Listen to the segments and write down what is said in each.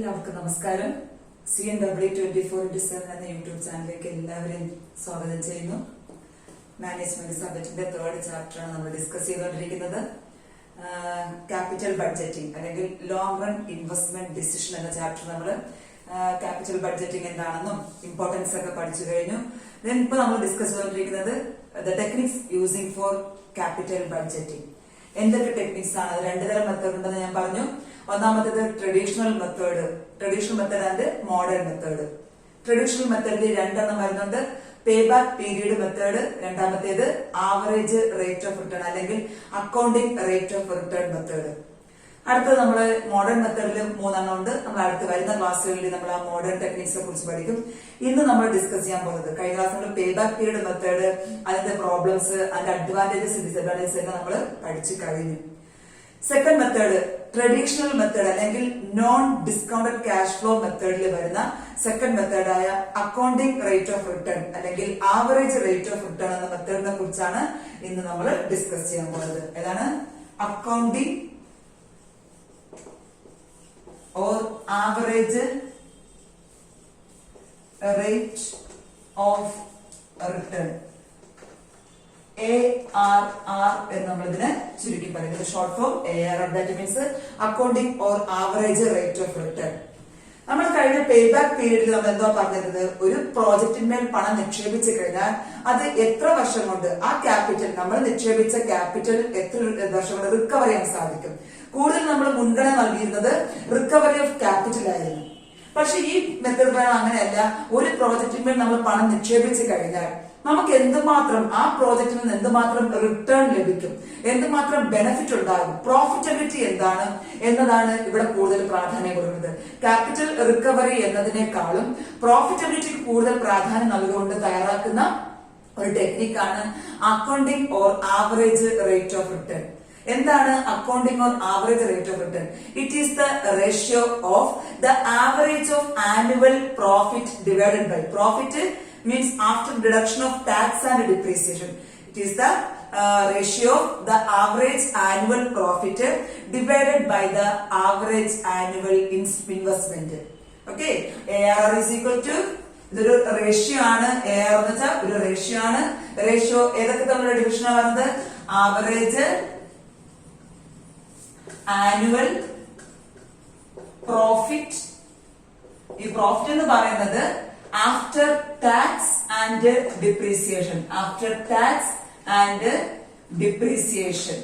എല്ലാവർക്കും നമസ്കാരം. CNW24/7 എന്ന യൂട്യൂബ് ചാനലിലേക്ക് എല്ലാവരെയും സ്വാഗതം ചെയ്യുന്നു. മാനേജ്മെന്റ് സബ്ജക്റ്റിന്റെ 3rd ചാപ്റ്ററാണ് നമ്മൾ ഡിസ്കസ് ചെയ്തുകൊണ്ടിരിക്കുന്നത്. ക്യാപിറ്റൽ ബഡ്ജറ്റിംഗ് അല്ലെങ്കിൽ ലോങ് റൺ ഇൻവെസ്റ്റ്മെന്റ് ഡിസിഷൻ എന്ന ചാപ്റ്റർ നമ്മൾ ക്യാപിറ്റൽ ബഡ്ജറ്റിംഗ് എന്താണെന്നും ഇമ്പോർട്ടൻസ് ഒക്കെ പഠിച്ചു കഴിഞ്ഞു. ഇപ്പൊ നമ്മൾ ഡിസ്കസ് ചെയ്തുകൊണ്ടിരിക്കുന്നത് the techniques using four capital budgeting. എന്തൊക്കെ ടെക്നിക്സ് ആണ്? അത് 2 തരം മെത്തേഡ് ഉണ്ടെന്ന് ഞാൻ പറഞ്ഞു. ഒന്നാമത്തേത് traditional method and modern method. Traditional മെത്തേഡിൽ 2 എണ്ണം വരുന്നുണ്ട്. പേ ബാക്ക് പീരീഡ് മെത്തേഡ്, രണ്ടാമത്തേത് ആവറേജ് റേറ്റ് ഓഫ് റിട്ടേൺ അല്ലെങ്കിൽ accounting rate of return method. അടുത്തത് നമ്മള് മോഡേൺ മെത്തേഡിൽ 3 എണ്ണം ഉണ്ട്. നമ്മൾ അടുത്ത് വരുന്ന ക്ലാസ്സുകളിൽ നമ്മൾ ആ മോഡേൺ ടെക്നിക്സിനെ കുറിച്ച് പഠിക്കും. ഇന്ന് നമ്മൾ ഡിസ്കസ് ചെയ്യാൻ പോകുന്നത്, കഴിഞ്ഞ ക്ലാസ്സിൽ പേ ബാക്ക് പീരീഡ് മെത്തേഡ്, അതിന്റെ പ്രോബ്ലംസ്, അതിന്റെ അഡ്വാൻറ്റേജസ് ഡിസഡ്വാൻറ്റേജസ് എല്ലാം നമ്മൾ പഠിച്ചു കഴിഞ്ഞു. സെക്കൻഡ് മെത്തേഡ് ട്രഡീഷണൽ മെത്തേഡ് അല്ലെങ്കിൽ നോൺ ഡിസ്കൗണ്ടഡ് ക്യാഷ് ഫ്ലോ മെത്തേഡിൽ വരുന്ന സെക്കൻഡ് മെത്തേഡായ അക്കൗണ്ടിംഗ് റേറ്റ് ഓഫ് റിട്ടേൺ അല്ലെങ്കിൽ ആവറേജ് റേറ്റ് ഓഫ് റിട്ടേൺ എന്ന മെത്തേഡിനെ കുറിച്ചാണ് ഇന്ന് നമ്മൾ ഡിസ്കസ് ചെയ്യാൻ പോകുന്നത്. ഏതാണ്? Accounting or average rate of return, ARR എന്ന് നമ്മൾ ഇതിനെ ചുരുക്കി പറയുന്നത്. Short form ARR. That means accounting or average rate of return. നമ്മൾ കഴിഞ്ഞ പേ ബാക്ക് പീരീഡിൽ നമ്മൾ എന്താ പറഞ്ഞിരുന്നത്? ഒരു പ്രോജക്റ്റിന്മേൽ പണം നിക്ഷേപിച്ചു കഴിഞ്ഞാൽ അത് എത്ര വർഷം കൊണ്ട് ആ ക്യാപിറ്റൽ, നമ്മൾ നിക്ഷേപിച്ച ക്യാപിറ്റൽ എത്ര വർഷം കൊണ്ട് റിക്കവർ ചെയ്യാൻ സാധിക്കും. കൂടുതൽ നമ്മൾ മുൻഗണന നൽകിയിരുന്നത് റിക്കവറി ഓഫ് ക്യാപിറ്റൽ ആയിരുന്നു. പക്ഷെ ഈ മെത്തേഡ് പ്രകാരം അങ്ങനെയല്ല. ഒരു പ്രോജക്റ്റിന്മേൽ നമ്മൾ പണം നിക്ഷേപിച്ചു കഴിഞ്ഞാൽ നമുക്ക് എന്തുമാത്രം ആ പ്രോജക്റ്റിൽ നിന്ന് എന്തുമാത്രം റിട്ടേൺ ലഭിക്കും, എന്തുമാത്രം ബെനിഫിറ്റ് ഉണ്ടാകും, പ്രോഫിറ്റബിലിറ്റി എന്താണ് എന്നതാണ് ഇവിടെ കൂടുതൽ പ്രാധാന്യം കൊടുക്കുന്നത്. ക്യാപിറ്റൽ റിക്കവറി എന്നതിനേക്കാളും പ്രോഫിറ്റബിലിറ്റിക്ക് കൂടുതൽ പ്രാധാന്യം നൽകിക്കൊണ്ട് തയ്യാറാക്കുന്ന ഒരു ടെക്നിക്കാണ് accounting or average rate of return. എന്താണ് accounting or average rate of return? It is the ratio of the average of annual profit divided by profit means after deduction of tax and depreciation. It is the ratio of the average annual profit divided by the average annual investment. Okay, ARR is equal to, ഇതൊരു ratio ആണ്. ARR എന്ന് വെച്ചാൽ ഒരു ratio ആണ്. Ratio ഏതൊക്കെ തമ്മിലുള്ള division ആണ് പറയുന്നത്? Average annual profit. ഈ പ്രോഫിറ്റ് എന്ന് പറയുന്നത് after tax and depreciation, after tax and depreciation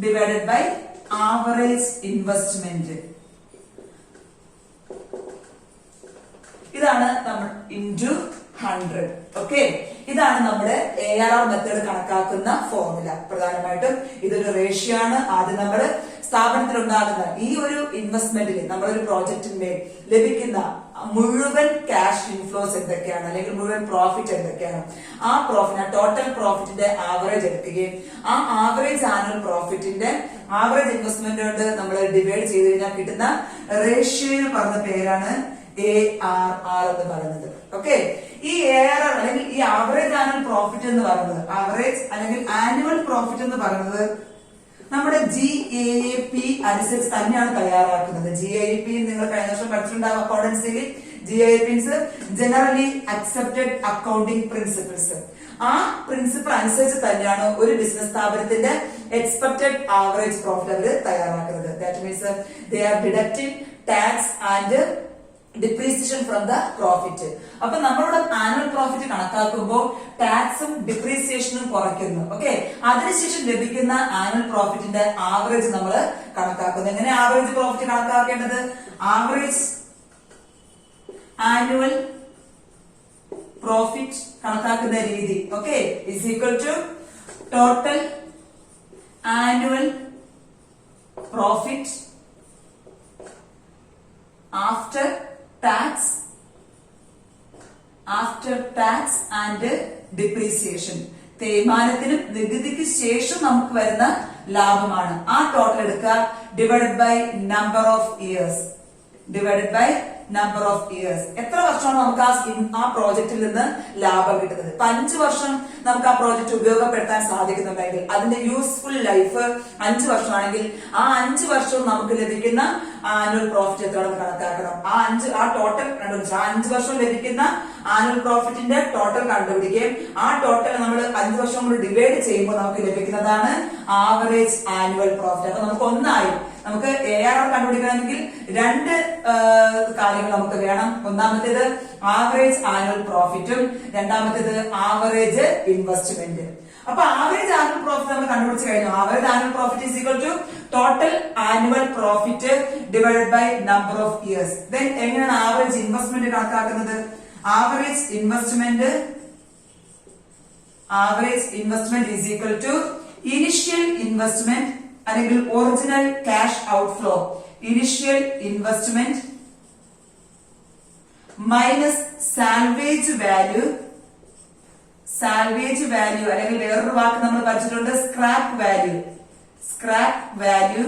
divided by average investment. ഇതാണ് നമ്മൾ into 100. ഓക്കെ, ഇതാണ് നമ്മുടെ ARR മെത്തേഡ് കണക്കാക്കുന്ന ഫോർമുല. പ്രധാനമായിട്ടും ഇതൊരു റേഷ്യോ ആണ്. ആദ്യം നമ്മൾ സ്ഥാപനത്തിൽ ഉണ്ടാകുന്ന ഈ ഒരു ഇൻവെസ്റ്റ്മെന്റിൽ, നമ്മളൊരു പ്രോജക്റ്റിന്റെ ലഭിക്കുന്ന മുഴുവൻ ക്യാഷ് ഇൻഫ്ലോസ് എന്തൊക്കെയാണ് അല്ലെങ്കിൽ മുഴുവൻ പ്രോഫിറ്റ് എന്തൊക്കെയാണ്, ആ പ്രോഫിറ്റ്, ആ ടോട്ടൽ പ്രോഫിറ്റിന്റെ ആവറേജ് എടുക്കുകയും ആ ആവറേജ് ആനുവൽ പ്രോഫിറ്റിന്റെ ആവറേജ് ഇൻവെസ്റ്റ്മെന്റ് കൊണ്ട് നമ്മൾ ഡിവൈഡ് ചെയ്ത് കഴിഞ്ഞാൽ കിട്ടുന്ന റേഷ്യോന് പറഞ്ഞ പേരാണ് ARR എന്ന് പറയുന്നത്. ഓക്കെ, ഈ ARR അല്ലെങ്കിൽ ഈ ആവറേജ് ആനുവൽ പ്രോഫിറ്റ് എന്ന് പറയുന്നത്, ആവറേജ് അല്ലെങ്കിൽ ആനുവൽ പ്രോഫിറ്റ് എന്ന് പറയുന്നത് നമ്മുടെ GAAP അനുസരിച്ച് തന്നെയാണ് തയ്യാറാക്കുന്നത്. GAAP നിങ്ങൾ കഴിഞ്ഞ വർഷം പഠിച്ചിട്ടുണ്ടാവും അക്കൗണ്ടൻസിയിൽ. GAAP means generally accepted accounting principles. ആ പ്രിൻസിപ്പിൾ അനുസരിച്ച് തന്നെയാണ് ഒരു ബിസിനസ് സ്ഥാപനത്തിന്റെ എക്സ്പെക്ടഡ് ആവറേജ് പ്രോഫിറ്റ് അവർ തയ്യാറാക്കുന്നത്. That means they are deducting tax and depreciation from the profit. അപ്പൊ നമ്മളുടെ ആനുവൽ പ്രോഫിറ്റ് കണക്കാക്കുമ്പോൾ ടാക്സും ഡിപ്രീസിയേഷനും കുറയ്ക്കുന്നു. ഓക്കെ, അതിനുശേഷം ലഭിക്കുന്ന ആനുവൽ പ്രോഫിറ്റിന്റെ ആവറേജ് നമ്മൾ കണക്കാക്കുന്നു. എങ്ങനെ ആവറേജ് പ്രോഫിറ്റ് കണക്കാക്കേണ്ടത്? ആവറേജ് ആനുവൽ പ്രോഫിറ്റ് കണക്കാക്കുന്ന രീതി, okay, is equal to total annual profit after tax and depreciation. തേയ്മാനത്തിനും നികുതിക്ക് ശേഷം നമുക്ക് വരുന്ന ലാഭമാണ്. ആ ടോട്ടൽ എടുക്കുക divided by number of years, divided by number of years. എത്ര വർഷമാണ് നമുക്ക് ആ പ്രോജക്റ്റിൽ നിന്ന് ലാഭം കിട്ടുന്നത്? 5 വർഷം നമുക്ക് ആ പ്രോജക്റ്റ് ഉപയോഗപ്പെടുത്താൻ സാധിക്കുന്നുണ്ടെങ്കിൽ അതിന്റെ യൂസ്ഫുൾ ലൈഫ് 5 വർഷമാണെങ്കിൽ ആ 5 വർഷവും നമുക്ക് ലഭിക്കുന്ന ആനുവൽ പ്രോഫിറ്റ് എത്രയാണെന്ന് കണക്കാക്കണം. ആ ടോട്ടൽ കണ്ടുപിടിച്ചു. 5 വർഷം ലഭിക്കുന്ന ആനുവൽ പ്രോഫിറ്റിന്റെ ടോട്ടൽ കണ്ടുപിടിക്കുകയും ആ ടോട്ടൽ നമ്മൾ 5 വർഷം കൊണ്ട് ഡിവൈഡ് ചെയ്യുമ്പോൾ നമുക്ക് ലഭിക്കുന്നതാണ് ആവറേജ് ആനുവൽ പ്രോഫിറ്റ്. അപ്പൊ നമുക്ക് ഒന്നായി നമുക്ക് ARR കണ്ടുപിടിക്കണമെങ്കിൽ 2 കാര്യങ്ങൾ നമുക്ക് വേണം. ഒന്നാമത്തേത് ആവറേജ് ആനുവൽ പ്രോഫിറ്റും രണ്ടാമത്തേത് ആവറേജ് ഇൻവെസ്റ്റ്മെന്റ്. അപ്പൊ ആവറേജ് ആനുവൽ പ്രോഫിറ്റ് നമ്മൾ കണ്ടുപിടിച്ച് കഴിഞ്ഞു. Average annual profit is equal to total annual profit divided by number of years. Then എങ്ങനെയാണ് ആവറേജ് ഇൻവെസ്റ്റ്മെന്റ് കണക്കാക്കുന്നത്? Average investment is equal to initial investment അല്ലെങ്കിൽ original cash outflow. Initial investment minus salvage value അല്ലെങ്കിൽ വേറൊരു വാക്ക് നമ്മൾ പഠിച്ചിട്ടുണ്ട് scrap value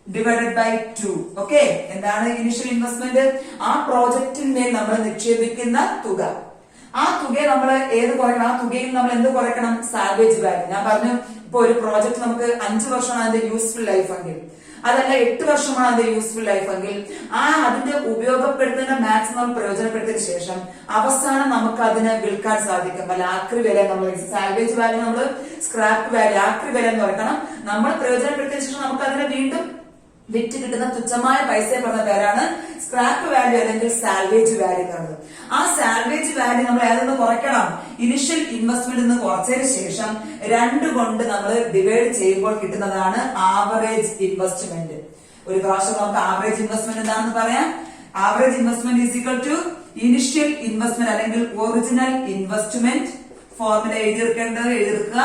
divided by 2. Okay, എന്താണ് initial investment? ആ പ്രോജക്റ്റിന്മേൽ നമ്മൾ നിക്ഷേപിക്കുന്ന തുക. ആ തുകയെ നമ്മൾ കുറയ്ക്കണം? ആ തുകയിൽ നമ്മൾ എന്ത് കുറയ്ക്കണം? Salvage value. ഞാൻ പറഞ്ഞു, ഇപ്പൊ ഒരു പ്രോജക്റ്റ് നമുക്ക് 5 വർഷമാണ് അതിന്റെ യൂസ്ഫുൾ ലൈഫ് എങ്കിൽ, അതല്ല 8 വർഷമാണ് അതിന്റെ യൂസ്ഫുൾ ലൈഫ് എങ്കിൽ, അതിന്റെ ഉപയോഗപ്പെടുത്തുന്ന മാക്സിമം പ്രയോജനപ്പെടുത്തിയതിനു ശേഷം അവസാനം നമുക്ക് അതിനെ വിൽക്കാൻ സാധിക്കും. അല്ല ആക്രി വില നമ്മൾ സാൽവേജ് വാല്യൂ, നമ്മൾ സ്ക്രാപ്പ് വാല്യൂ, ആക്രി വില എന്ന് പറയണം. നമ്മൾ പ്രയോജനപ്പെടുത്തിയതിനു ശേഷം നമുക്ക് അതിനെ വീണ്ടും വിറ്റ് കിട്ടുന്ന തുച്ഛമായ പൈസ പറഞ്ഞ പേരാണ് സ്ക്രാപ്പ് വാല്യൂ അല്ലെങ്കിൽ സാൽവേജ് വാല്യൂ എന്ന് പറയുന്നത്. ആ സാൽവേജ് വാല്യൂ നമ്മൾ ഏതെന്ന് കുറയ്ക്കണം? ഇനിഷ്യൽ ഇൻവെസ്റ്റ്മെന്റ് നിന്ന് കുറച്ചതിന് ശേഷം 2 കൊണ്ട് നമ്മൾ ഡിവൈഡ് ചെയ്യുമ്പോൾ കിട്ടുന്നതാണ് ആവറേജ് ഇൻവെസ്റ്റ്മെന്റ്. ഒരു പ്രാവശ്യം നമുക്ക് ആവറേജ് ഇൻവെസ്റ്റ്മെന്റ് എന്താണെന്ന് പറയാം. Average investment is equal to initial investment അല്ലെങ്കിൽ ഒറിജിനൽ ഇൻവെസ്റ്റ്മെന്റ്. ഫോർമുല എഴുതിയെടുക്കുക.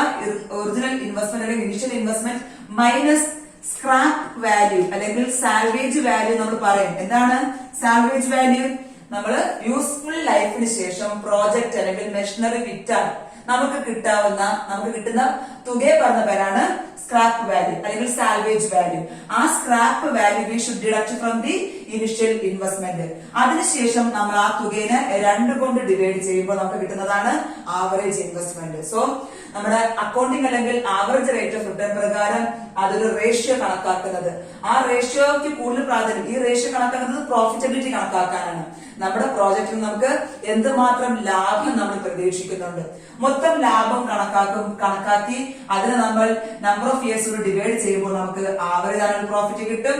ഒറിജിനൽ ഇൻവെസ്റ്റ്മെന്റ് അല്ലെങ്കിൽ initial investment minus scrap value അല്ലെങ്കിൽ സാൽവേജ് വാല്യൂ. നമ്മൾ പറയും എന്താണ് സാൽവേജ് വാല്യൂ? നമ്മൾ യൂസ്ഫുൾ ലൈഫിന് ശേഷം പ്രോജക്റ്റ് അല്ലെങ്കിൽ മെഷീനറി വിറ്റാൽ നമുക്ക് കിട്ടുന്ന തുകയെ പറഞ്ഞ പേരാണ് സ്ക്രാപ്പ് വാല്യൂ അല്ലെങ്കിൽ സാൽവേജ് വാല്യൂ. ആ scrap value we should deduct from the initial investment. അതിനുശേഷം നമ്മൾ ആ തുകയെ 2 കൊണ്ട് ഡിവൈഡ് ചെയ്യുമ്പോൾ നമുക്ക് കിട്ടുന്നതാണ് ആവറേജ് ഇൻവെസ്റ്റ്മെന്റ്. സോ നമ്മുടെ അക്കൗണ്ടിംഗ് അല്ലെങ്കിൽ ആവറേജ് റേറ്റ് ഓഫ് റിട്ടേൺ പ്രകാരം അതൊരു റേഷ്യോ കണക്കാക്കുന്നത്. ആ റേഷ്യോക്ക് കൂടുതൽ പ്രാധാന്യം, ഈ റേഷ്യോ കണക്കാക്കുന്നത് പ്രോഫിറ്റബിലിറ്റി കണക്കാക്കാനാണ്. നമ്മുടെ പ്രോജക്റ്റിൽ നമുക്ക് എന്തുമാത്രം ലാഭം നമ്മൾ പ്രതീക്ഷിക്കുന്നുണ്ട്, മൊത്തം ലാഭം കണക്കാക്കി അതിനെ നമ്മൾ നമ്പർ ഓഫ് ഇയേഴ്സ് ഡിവൈഡ് ചെയ്യുമ്പോൾ നമുക്ക് ആവറേജ് ആനുവൽ പ്രോഫിറ്റ് കിട്ടും.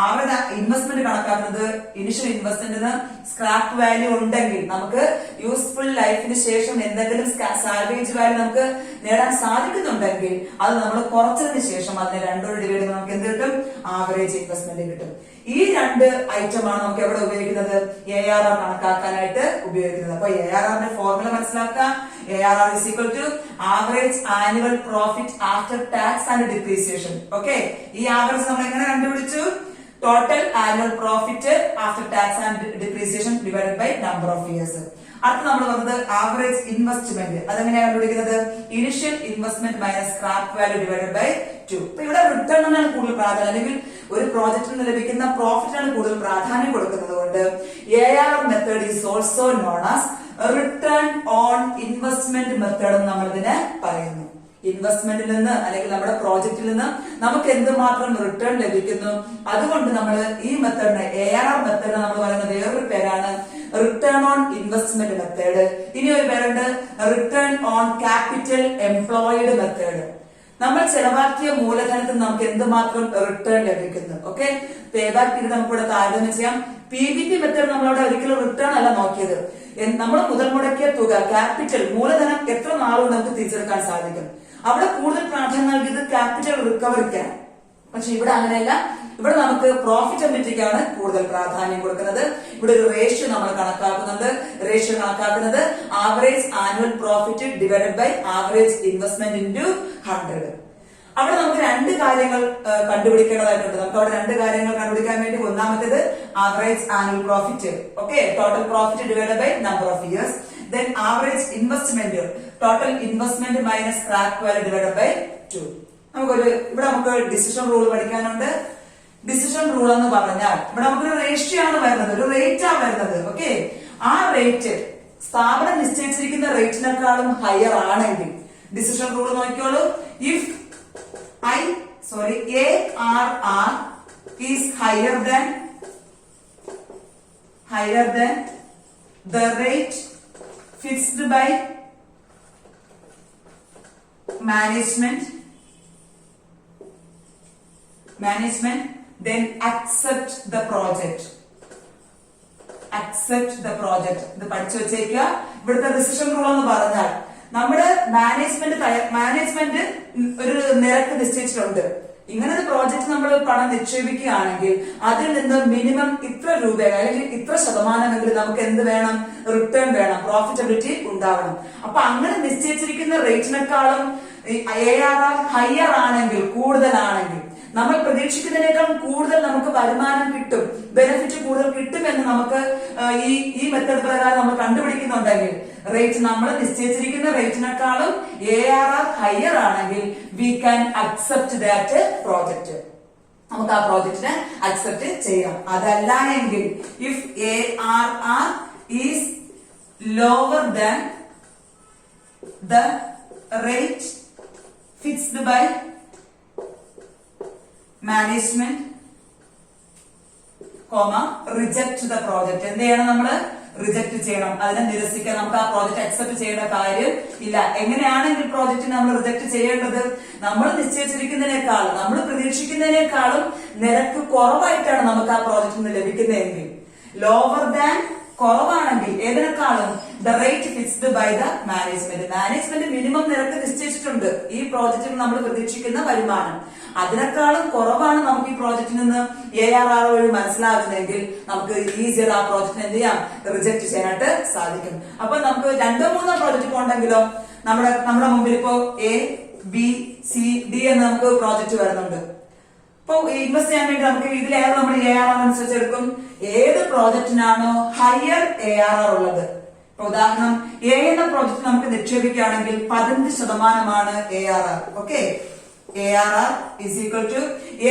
ആവറേജ് ഇൻവെസ്റ്റ്മെന്റ് കണക്കാക്കുന്നത് ഇനിഷ്യൽ ഇൻവെസ്റ്റ്മെന്റിന് സ്ക്രാപ്പ് വാല്യൂ ഉണ്ടെങ്കിൽ നമുക്ക് യൂസ്ഫുൾ ലൈഫിന് ശേഷം എന്തെങ്കിലും സാൽവേജ് വാല്യൂ നമുക്ക് നേടാൻ സാധിക്കുന്നുണ്ടെങ്കിൽ അത് നമ്മൾ കുറച്ചതിന് ശേഷം അതിനെ 2 കൊണ്ട് ഡിവൈഡ് ചെയ്യുമ്പോൾ നമുക്ക് എന്ത് കിട്ടും? ആവറേജ് ഇൻവെസ്റ്റ്മെന്റ് കിട്ടും. ഈ 2 ഐറ്റമാണ് നമുക്ക് എവിടെ ഉപയോഗിക്കുന്നത്? ARR കണക്കാക്കാനായിട്ട് ഉപയോഗിക്കുന്നത്. അപ്പൊ ARRന്റെ ഫോർമുല മനസ്സിലാക്കുക. ARR is equal to average annual profit after tax and depreciation. Okay, ഈ ആവറേജ് നമ്മൾ എങ്ങനെ കണ്ടുപിടിച്ചു? Total annual profit after tax and depreciation divided by number of years. അടുത്ത് നമ്മൾ പറഞ്ഞത് ആവറേജ് ഇൻവെസ്റ്റ്മെന്റ്. അതെങ്ങനെയാണ് കണ്ടുപിടിക്കുന്നത്? Initial investment minus scrap value divided by 2. അപ്പൊ ഇവിടെ റിട്ടേണിനാണ് കൂടുതൽ പ്രാധാന്യം, അല്ലെങ്കിൽ ഒരു പ്രോജക്റ്റിൽ നിന്ന് ലഭിക്കുന്ന പ്രോഫിറ്റിനാണ് കൂടുതൽ പ്രാധാന്യം കൊടുക്കുന്നത് കൊണ്ട് ARR method is also known as return on investment method എന്ന് നമ്മൾ ഇതിനെ പറയുന്നു. ഇൻവെസ്റ്റ്മെന്റിൽ നിന്ന് അല്ലെങ്കിൽ നമ്മുടെ പ്രോജക്റ്റിൽ നിന്ന് നമുക്ക് എന്തുമാത്രം റിട്ടേൺ ലഭിക്കുന്നു, അതുകൊണ്ട് നമ്മൾ ഈ മെത്തേഡിനെ ARR മെത്തേഡ് നമ്മൾ പറയുന്ന വേറൊരു പേരാണ് റിട്ടേൺ ഓൺ ഇൻവെസ്റ്റ്മെന്റ് മെത്തേഡ്. ഇനി ഒരു പേരുണ്ട് return on capital employed method. നമ്മൾ ചെലവാക്കിയ മൂലധനത്തിൽ നമുക്ക് എന്തുമാത്രം റിട്ടേൺ ലഭിക്കുന്നു. ഓക്കെ, പേബാക്ക് പീരീഡ് നമുക്ക് ഇവിടെ താരതമ്യം ചെയ്യാം. PBT മെത്തേഡ് നമ്മളവിടെ ഒരിക്കലും റിട്ടേൺ അല്ല നോക്കിയത്. നമ്മൾ മുതൽ മുടക്കിയ തുക, ക്യാപിറ്റൽ, മൂലധനം എത്ര നാളുകൊണ്ട് നമുക്ക് തിരിച്ചെടുക്കാൻ സാധിക്കും. അവിടെ കൂടുതൽ പ്രാധാന്യം നൽകിയത് ക്യാപിറ്റൽ റിക്കവറിക്കാണ്. പക്ഷെ ഇവിടെ അങ്ങനെയല്ല. ഇവിടെ നമുക്ക് പ്രോഫിറ്റബിലിറ്റിക്കാണ് കൂടുതൽ പ്രാധാന്യം കൊടുക്കുന്നത്. ഇവിടെ ഒരു റേഷ്യോ നമ്മൾ കണക്കാക്കുന്നുണ്ട്. റേഷ്യോ കണക്കാക്കുന്നത് average annual profit divided by average investment into 100. അവിടെ നമുക്ക് 2 കാര്യങ്ങൾ കണ്ടുപിടിക്കേണ്ടതായിട്ടുണ്ട്. നമുക്ക് അവിടെ 2 കാര്യങ്ങൾ കണ്ടുപിടിക്കാൻ വേണ്ടി ഒന്നാമത്തേത് average annual profit, okay, total profit divided by number of years. Then average investment, total investment minus scrap value divided by 2. ഇവിടെ നമുക്ക് ഡിസിഷൻ റൂൾ പഠിക്കാനുണ്ട്. ഡിസിഷൻ റൂൾ എന്ന് പറഞ്ഞാൽ ഇവിടെ നമുക്കൊരു റേഷ്യോ ആണ് വരുന്നത്, ഒരു റേറ്റ് ആണ് വരുന്നത്. ഓക്കെ, ആ റേറ്റ് സ്ഥാപനം നിശ്ചയിച്ചിരിക്കുന്ന റേറ്റിനേക്കാളും ഹയർ ആണെങ്കിൽ ഡിസിഷൻ റൂൾ നോക്കിയോളൂ. If ARR is higher than the rate fixed by management, then accept the project. ഇത് പഠിച്ചു വെച്ചേക്കുക. ഇവിടുത്തെ ഡിസിഷൻ റൂൾ എന്ന് പറഞ്ഞാൽ നമ്മുടെ മാനേജ്മെന്റ് ഒരു നിരക്ക് നിശ്ചയിച്ചിട്ടുണ്ട്. ഇങ്ങനെ ഒരു പ്രോജക്റ്റ് നമ്മൾ പണം നിക്ഷേപിക്കുകയാണെങ്കിൽ അതിൽ നിന്ന് മിനിമം ഇത്ര രൂപ അല്ലെങ്കിൽ ഇത്ര ശതമാനമെങ്കിലും നമുക്ക് എന്ത് വേണം, റിട്ടേൺ വേണം, പ്രോഫിറ്റബിലിറ്റി ഉണ്ടാവണം. അപ്പൊ അങ്ങനെ നിശ്ചയിച്ചിരിക്കുന്ന റേറ്റിനേക്കാളും ARR ഹയർ ആണെങ്കിൽ, കൂടുതലാണെങ്കിൽ, നമ്മൾ പ്രതീക്ഷിക്കുന്നതിനേക്കാൾ കൂടുതൽ നമുക്ക് വരുമാനം കിട്ടും, ബെനിഫിറ്റ് കൂടുതൽ കിട്ടുമെന്ന് നമുക്ക് ഈ മെത്തേഡ് പ്രകാരം നമ്മൾ കണ്ടുപിടിക്കുന്നുണ്ടെങ്കിൽ, റേറ്റ് നമ്മൾ നിശ്ചയിച്ചിരിക്കുന്ന റേറ്റിനേക്കാളും ARR ഹയർ ആണെങ്കിൽ we can accept that project. നമുക്ക് ആ പ്രോജക്റ്റിനെ അക്സെപ്റ്റ് ചെയ്യാം. അതല്ല എങ്കിൽ if ARR is lower than the rate fixed by management, reject the project. എന്ത് ചെയ്യണം? നമ്മള് റിജക്ട് ചെയ്യണം, അതിനെ നിരസിക്കാൻ. നമുക്ക് ആ പ്രോജക്റ്റ് അക്സെപ്റ്റ് ചെയ്യേണ്ട കാര്യം ഇല്ല. എങ്ങനെയാണെങ്കിൽ പ്രോജക്റ്റിനെ നമ്മൾ റിജക്ട് ചെയ്യേണ്ടത്? നമ്മൾ നിശ്ചയിച്ചിരിക്കുന്നതിനേക്കാളും, നമ്മൾ പ്രതീക്ഷിക്കുന്നതിനേക്കാളും നിരക്ക് കുറവായിട്ടാണ് നമുക്ക് ആ പ്രോജക്റ്റിന് ലഭിക്കുന്നതെങ്കിൽ, ലോവർ ദാൻ കുറവാണെങ്കിൽ, ഏതിനേക്കാളും the rate fixed by the management minimum നിരക്ക് നിശ്ചയിച്ചിട്ടുണ്ട് ഈ പ്രോജക്റ്റിന് നമ്മൾ പ്രതീക്ഷിക്കുന്ന വരുമാനം, അതിനേക്കാളും കുറവാണ് നമുക്ക് ഈ പ്രോജക്റ്റിൽ നിന്ന് ARR വഴി മനസ്സിലാകുന്നതെങ്കിൽ നമുക്ക് ഈസിയർ ആ പ്രോജക്റ്റിനെ എന്ത് ചെയ്യാം, റിജക്ട് ചെയ്യാനായിട്ട് സാധിക്കും. അപ്പൊ നമുക്ക് 2-3 പ്രോജക്റ്റ് ഉണ്ടെങ്കിലോ നമ്മുടെ മുമ്പിൽ ഇപ്പോ ABCD എന്ന് നമുക്ക് പ്രോജക്റ്റ് വരുന്നുണ്ട്. ഇപ്പൊ ഇൻവെസ്റ്റ് ചെയ്യാൻ വേണ്ടി നമുക്ക് ഇതിലേറെ നമ്മൾ ARR അനുസരിച്ച് എടുക്കും. ഏത് പ്രോജക്റ്റിനാണോ ഹയർ ARR ഉള്ളത്, ഇപ്പൊ ഉദാഹരണം A എന്ന പ്രോജക്റ്റ് നമുക്ക് നിക്ഷേപിക്കുകയാണെങ്കിൽ 15% ARR. Okay, ARR is equal to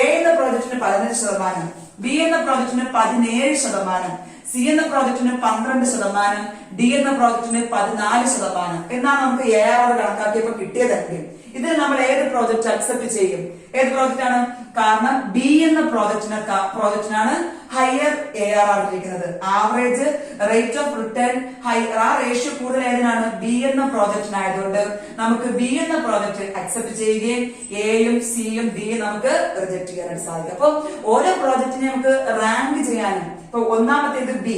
A എന്ന പ്രോജക്റ്റിന് 15%, B എന്ന പ്രോജക്റ്റിന് 17%, C എന്ന പ്രോജക്റ്റിന് 12%, D എന്ന പ്രോജക്റ്റിന് 14% എന്നാണ് നമുക്ക് ARR കണക്കാക്കിയപ്പോ കിട്ടിയതെങ്കിൽ ഇതിൽ നമ്മൾ ഏത് പ്രോജക്റ്റ് അക്സെപ്റ്റ് ചെയ്യും? ഏത് പ്രോജക്റ്റ് ആണ്? കാരണം B എന്ന പ്രോജക്റ്റിനാണ് ഹയർ ARR ഇരിക്കുന്നത്. Average rate of return higher, ആ റേഷ്യോ കൂടുതൽ ഏതിനാണ്? B എന്ന പ്രോജക്റ്റിനായതുകൊണ്ട് നമുക്ക് B എന്ന പ്രോജക്റ്റ് അക്സെപ്റ്റ് ചെയ്യുകയും Aയും Cയും Dയും നമുക്ക് റിജക്ട് ചെയ്യാനായിട്ട് സാധിക്കും. അപ്പൊ ഓരോ പ്രോജക്റ്റിനെ നമുക്ക് റാങ്ക് ചെയ്യാനും, ഇപ്പൊ ഒന്നാമത്തേത് B,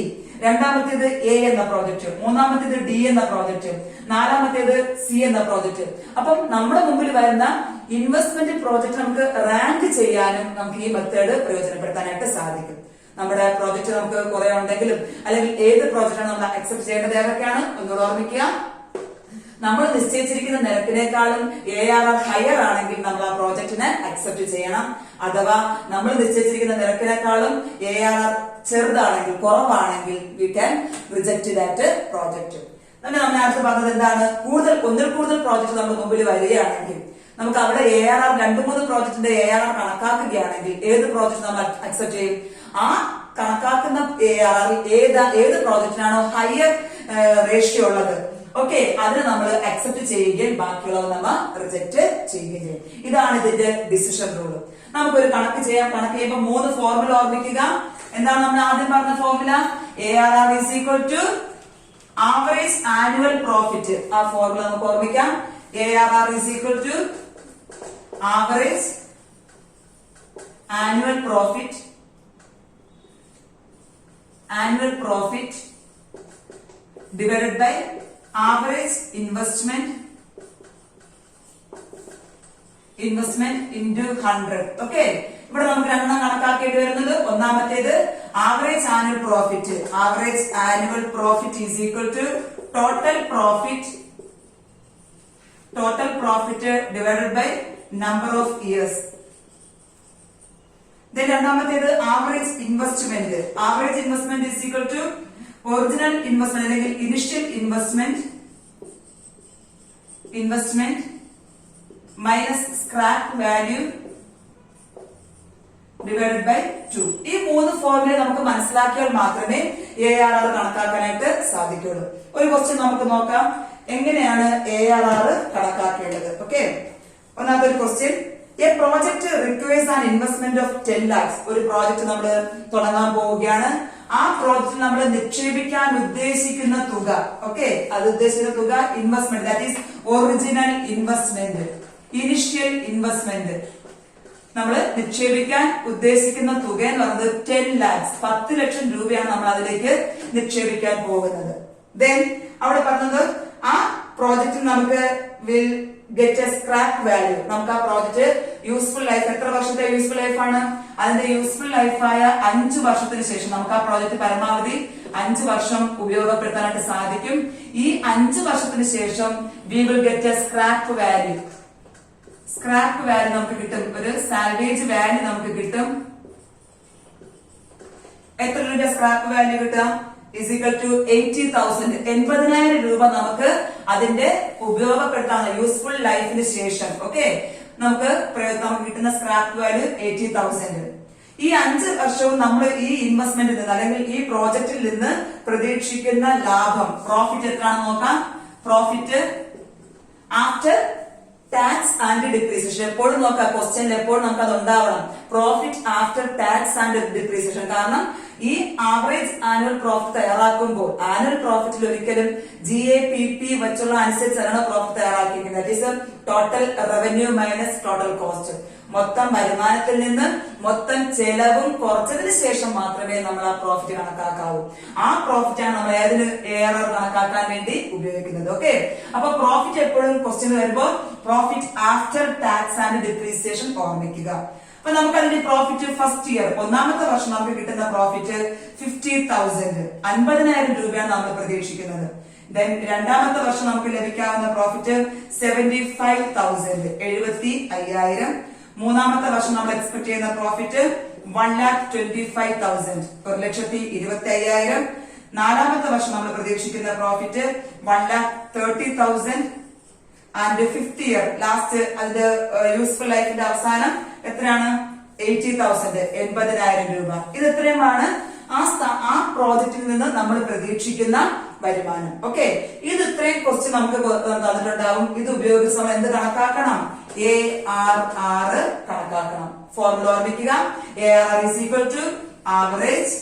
രണ്ടാമത്തേത് A എന്ന പ്രോജക്റ്റ്, മൂന്നാമത്തേത് D എന്ന പ്രോജക്റ്റ്, നാലാമത്തേത് C എന്ന പ്രോജക്റ്റ്. അപ്പം നമ്മുടെ മുമ്പിൽ വരുന്ന ഇൻവെസ്റ്റ്മെന്റ് പ്രോജക്റ്റ് നമുക്ക് റാങ്ക് ചെയ്യാനും നമുക്ക് ഈ മെത്തേഡ് പ്രയോജനപ്പെടുത്താനായിട്ട് സാധിക്കും. നമ്മുടെ പ്രോജക്റ്റ് നമുക്ക് കുറെ ഉണ്ടെങ്കിലും, അല്ലെങ്കിൽ ഏത് പ്രോജക്റ്റാണ് നമ്മൾ അക്സെപ്റ്റ് ചെയ്യേണ്ടത് ഏതൊക്കെയാണ് ഒന്നുകൂടെ ഓർമ്മിക്കുക. നമ്മൾ നിശ്ചയിച്ചിരിക്കുന്ന നിരക്കിനേക്കാളും ARR ഹയർ ആണെങ്കിൽ നമ്മൾ ആ പ്രോജക്റ്റിനെ അക്സെപ്റ്റ് ചെയ്യണം. അഥവാ നമ്മൾ നിശ്ചയിച്ചിരിക്കുന്ന നിരക്കിനേക്കാളും ARR ചെറുതാണെങ്കിൽ, കുറവാണെങ്കിൽ V can reject that project. നമ്മൾ അടുത്ത് പറഞ്ഞത് എന്താണ്? ഒന്നിൽ കൂടുതൽ പ്രോജക്റ്റ് നമ്മുടെ മുമ്പിൽ വരികയാണെങ്കിൽ, നമുക്ക് അവിടെ ARR 2-3 പ്രോജക്റ്റിന്റെ ARR കണക്കാക്കുകയാണെങ്കിൽ ഏത് പ്രോജക്റ്റ് നമ്മൾ അക്സെപ്റ്റ് ചെയ്യും? ആ കണക്കാക്കുന്ന ARR ഏത് പ്രോജക്റ്റിനാണോ ഹയർ റേഷ്യോ ഉള്ളത്, ഓക്കെ, അതിനെ നമ്മൾ അക്സെപ്റ്റ് ചെയ്യുകയും ബാക്കിയുള്ളത് നമ്മൾ റിജക്ട് ചെയ്യുകയും ചെയ്യും. ഇതാണ് ഇതിന്റെ ഡിസിഷൻ റൂള്. നമുക്കൊരു കണക്ക് ചെയ്യാം. കണക്ക് ചെയ്യുമ്പോൾ 3 ഫോർമുല ഓർമ്മിക്കുക. എന്താണ് നമ്മൾ ആദ്യം പറഞ്ഞ formula? ARR is equal to average annual profit. ആ ഫോർമുല നമുക്ക് ഓർമ്മിക്കാം. ARR is equal to average annual profit divided by average investment into 100. Okay, ഇവിടെ നമുക്ക് രണ്ടെണ്ണം കണക്കാക്കിയിട്ട് വരുന്നത്. ഒന്നാമത്തേത് average annual profit is equal to total profit divided by number of years. രണ്ടാമത്തേത് average investment is equal to original investment അല്ലെങ്കിൽ initial investment minus scrap value divided by 2. ഈ 3 formula നമുക്ക് മനസ്സിലാക്കിയാൽ മാത്രമേ ARR കണക്കാക്കാനായിട്ട് സാധിക്കുള്ളൂ. ഒരു ക്വസ്റ്റ്യൻ നമുക്ക് നോക്കാം, എങ്ങനെയാണ് ARR കണക്കാക്കേണ്ടത്. ഓക്കെ, ഒന്നാമത്തെ ഒരു question, A project requires an investment of 10 lakhs. ഒരു പ്രോജക്ട് നമ്മൾ തുടങ്ങാൻ പോവുകയാണ്. ആ പ്രോജക്റ്റിൽ നമ്മൾ നിക്ഷേപിക്കാൻ ഉദ്ദേശിക്കുന്ന തുക, ഓക്കെ, അത് ഉദ്ദേശിക്കുന്ന തുക investment, that is original investment, initial investment. നമ്മൾ നിക്ഷേപിക്കാൻ ഉദ്ദേശിക്കുന്ന തുക എന്ന് പറയുന്നത് 10 lakhs, 10 ലക്ഷം രൂപയാണ് നമ്മൾ അതിലേക്ക് നിക്ഷേപിക്കാൻ പോകുന്നത്. ദെൻ അവിടെ പറഞ്ഞത് ആ പ്രോജക്റ്റിൽ നമുക്ക് will get A scrap value. നമുക്ക് ആ പ്രോജക്റ്റ് യൂസ്ഫുൾ ലൈഫ്, എത്ര വർഷത്തെ യൂസ്ഫുൾ ലൈഫ് ആണ്? അതിന്റെ യൂസ്ഫുൾ ലൈഫായ 5 വർഷത്തിന് ശേഷം നമുക്ക് ആ പ്രോജക്റ്റ് പരമാവധി 5 വർഷം ഉപയോഗപ്പെടുത്താനായിട്ട് സാധിക്കും. ഈ 5 വർഷത്തിന് ശേഷം we will get A scrap value. Scrap value നമുക്ക് കിട്ടും, ഒരു സാൽവേജ് വാല്യൂ നമുക്ക് കിട്ടും. എത്ര രൂപ സ്ക്രാപ്പ് വാല്യൂ കിട്ടുക? is equal to 80,000. 80,000 രൂപ നമുക്ക് അതിന്റെ ഉപയോഗപ്പെടുത്താൻ യൂസ്ഫുൾ ലൈഫിന് ശേഷം, ഓക്കെ, നമുക്ക് കിട്ടുന്ന സ്ക്രാപ്പ് വാല്യൂ 80,000. ഈ 5 വർഷവും നമ്മൾ ഈ ഇൻവെസ്റ്റ്മെന്റിൽ നിന്ന് അല്ലെങ്കിൽ ഈ പ്രോജക്റ്റിൽ നിന്ന് പ്രതീക്ഷിക്കുന്ന ലാഭം, പ്രോഫിറ്റ് എത്രയാണെന്ന് നോക്കാം. Profit after tax and depreciation. എപ്പോഴും നോക്കാം, ക്വസ്റ്റ്യനിൽ എപ്പോഴും നമുക്ക് അത് ഉണ്ടാവണം, profit after tax and depreciation. കാരണം ഈ ആവറേജ് ആനുവൽ പ്രോഫിറ്റ് തയ്യാറാക്കുമ്പോൾ ആനുവൽ പ്രോഫിറ്റിൽ ഒരിക്കലും GAPP വെച്ചുള്ള അനുസരിച്ചാണ് പ്രോഫിറ്റ് തയ്യാറാക്കിയിരിക്കുന്നത്. That is total revenue minus total cost. മൊത്തം വരുമാനത്തിൽ നിന്ന് മൊത്തം ചെലവും കുറച്ചതിന് ശേഷം മാത്രമേ നമ്മൾ ആ പ്രോഫിറ്റ് കണക്കാക്കാവൂ. ആ പ്രോഫിറ്റ് ആണ് നമ്മൾ ഏതിന് ARR കണക്കാക്കാൻ വേണ്ടി ഉപയോഗിക്കുന്നത്. ഓക്കെ, അപ്പൊ പ്രോഫിറ്റ് എപ്പോഴും ക്വസ്റ്റ്യൻ വരുമ്പോൾ profit after tax and depreciation ഓർമ്മിക്കുക. അപ്പൊ നമുക്ക് അതിന്റെ പ്രോഫിറ്റ് ഫസ്റ്റ് ഇയർ, ഒന്നാമത്തെ വർഷം നമുക്ക് കിട്ടുന്ന പ്രോഫിറ്റ് 50,000, 50,000 രൂപയാണ് നമ്മൾ പ്രതീക്ഷിക്കുന്നത്. ദെൻ രണ്ടാമത്തെ വർഷം നമുക്ക് ലഭിക്കാവുന്ന പ്രോഫിറ്റ് 75,000, 75,000. മൂന്നാമത്തെ വർഷം നമ്മൾ എക്സ്പെക്ട് ചെയ്യുന്ന പ്രോഫിറ്റ് 1,25,000, 1,25,000. നാലാമത്തെ വർഷം നമ്മൾ പ്രതീക്ഷിക്കുന്ന profit 1,30,000. And fifth year last അതിന്റെ യൂസ്ഫുൾ ലൈഫിന്റെ അവസാനം എത്രയാണ്? 80,000, 80,000 രൂപ. ഇത് എത്രയുമാണ് ആ പ്രോജക്റ്റിൽ നിന്ന് നമ്മൾ പ്രതീക്ഷിക്കുന്ന വരുമാനം. ഓക്കെ, ഇത് ഇത്രയും ക്വസ്റ്റ്യൻ നമുക്ക് തന്നിട്ടുണ്ടാവും. ഇത് ഉപയോഗിച്ച് നമ്മൾ എന്ത് കണക്കാക്കണം? ARR കണക്കാക്കണം. ഫോർമുല ഓർമ്മിക്കുക, ARR is equal to average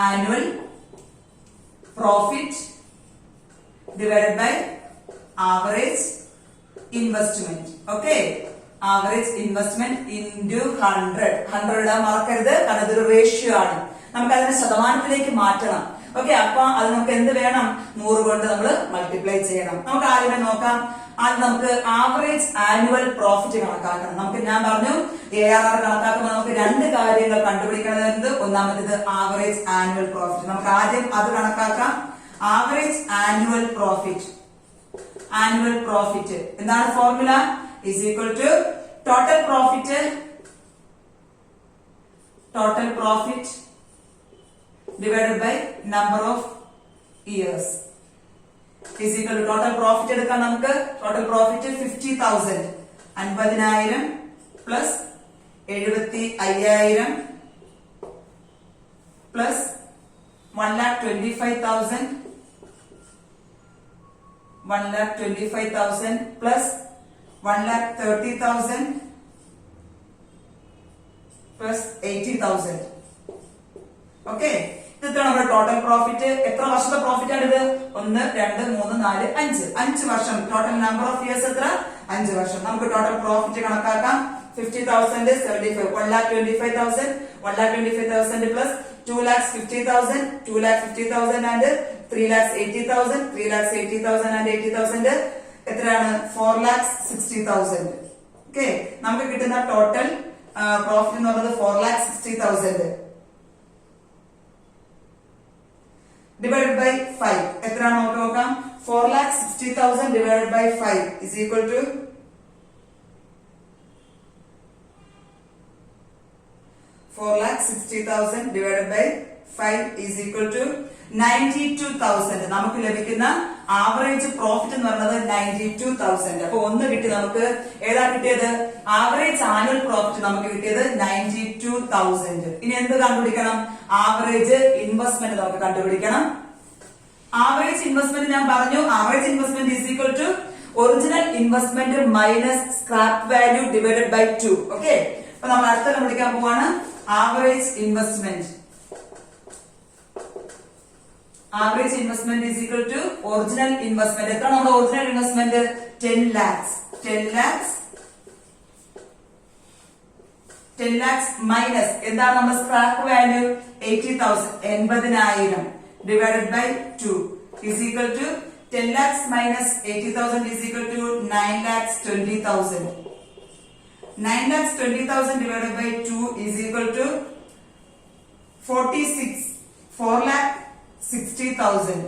annual profit divided by average investment. Okay, average investment into 100. 100 മറക്കരുത്, കാരണം ഇതൊരു റേഷ്യോ ആണ്. നമുക്ക് അതിനെ ശതമാനത്തിലേക്ക് മാറ്റണം. ഓക്കെ, അപ്പൊ അത് നമുക്ക് എന്ത് വേണം? 100 കൊണ്ട് നമ്മൾ മൾട്ടിപ്ലൈ ചെയ്യണം. നമുക്ക് ആദ്യമേ നോക്കാം. അത് നമുക്ക് ആവറേജ് ആനുവൽ പ്രോഫിറ്റ് കണക്കാക്കണം. നമുക്ക് ഞാൻ പറഞ്ഞു ARR കണക്കാക്കുമ്പോൾ നമുക്ക് 2 കാര്യങ്ങൾ കണ്ടുപിടിക്കുന്നത്. ഒന്നാമത്തേത് ആവറേജ് ആനുവൽ പ്രോഫിറ്റ്. നമുക്ക് ആദ്യം അത് കണക്കാക്കാം. Average annual profit. Annual profit എന്താണ് formula? is equal to total profit divided by number of years is equal to total profit എടുക്കാൻ നമുക്ക് total profit 50,000, 50,000 plus 75,000 plus 1,25,000, 1,25,000 plus 1,30,000 plus 80,000. Okay, ഇത്ര നമ്മുടെ total profit. എത്ര വർഷത്തെ പ്രോഫിറ്റ് ആണ് ഇത്? 1, 2, 3, 4, 5. 5 വർഷം. ടോട്ടൽ നമ്പർ ഓഫ് ഇയേഴ്സ് എത്ര? 5 വർഷം. നമുക്ക് ടോട്ടൽ പ്രോഫിറ്റ് കണക്കാക്കാം. 50,000, 75, 1,25,000, 1,25,000 plus 2,50,000, 2,50,000 and 3,80,000, 3,80,000 and 80,000 എത്രയാണ്? 4,60,000. ഓക്കെ, നമുക്ക് കിട്ടുന്ന ടോട്ടൽ പ്രോഫിറ്റ് എന്ന് പറയുന്നത് 4,60,000 ഡിവൈഡഡ് ബൈ 5 എത്രയാണ് നമുക്ക് നോക്കാം. 4,60,000 divided by 5 is equal to 4,60,000 divided by 5 is equal to 92,000. നമുക്ക് ലഭിക്കുന്ന ആവറേജ് പ്രോഫിറ്റ് എന്ന് പറയുന്നത് 92,000. അപ്പൊ ഒന്ന് കിട്ടി നമുക്ക്. ഏതാ കിട്ടിയത്? ആവറേജ് ആനുവൽ പ്രോഫിറ്റ് നമുക്ക് കിട്ടിയത് 92,000. ഇനി എന്ത് കണ്ടുപിടിക്കണം? ആവറേജ് ഇൻവെസ്റ്റ്മെന്റ് നമുക്ക് കണ്ടുപിടിക്കണം. ആവറേജ് ഇൻവെസ്റ്റ്മെന്റ് ഞാൻ പറഞ്ഞു, average investment is equal to original investment minus scrap value divided by 2. Okay, അപ്പൊ നമ്മൾ അടുത്ത കണ്ടുപിടിക്കാൻ പോവാണ് average investment. Average investment is equal to original investment. എത്ര നമ്മുടെ original investment? 10 lakhs. 10 lakhs minus എന്താണ് നമ്മുടെ scrap value? 80,000. 80,000 divided by 2 is equal to 10 lakhs minus 80,000 is equal to 9,20,000. 9,20,000 divided by 2 is equal to 4,60,000.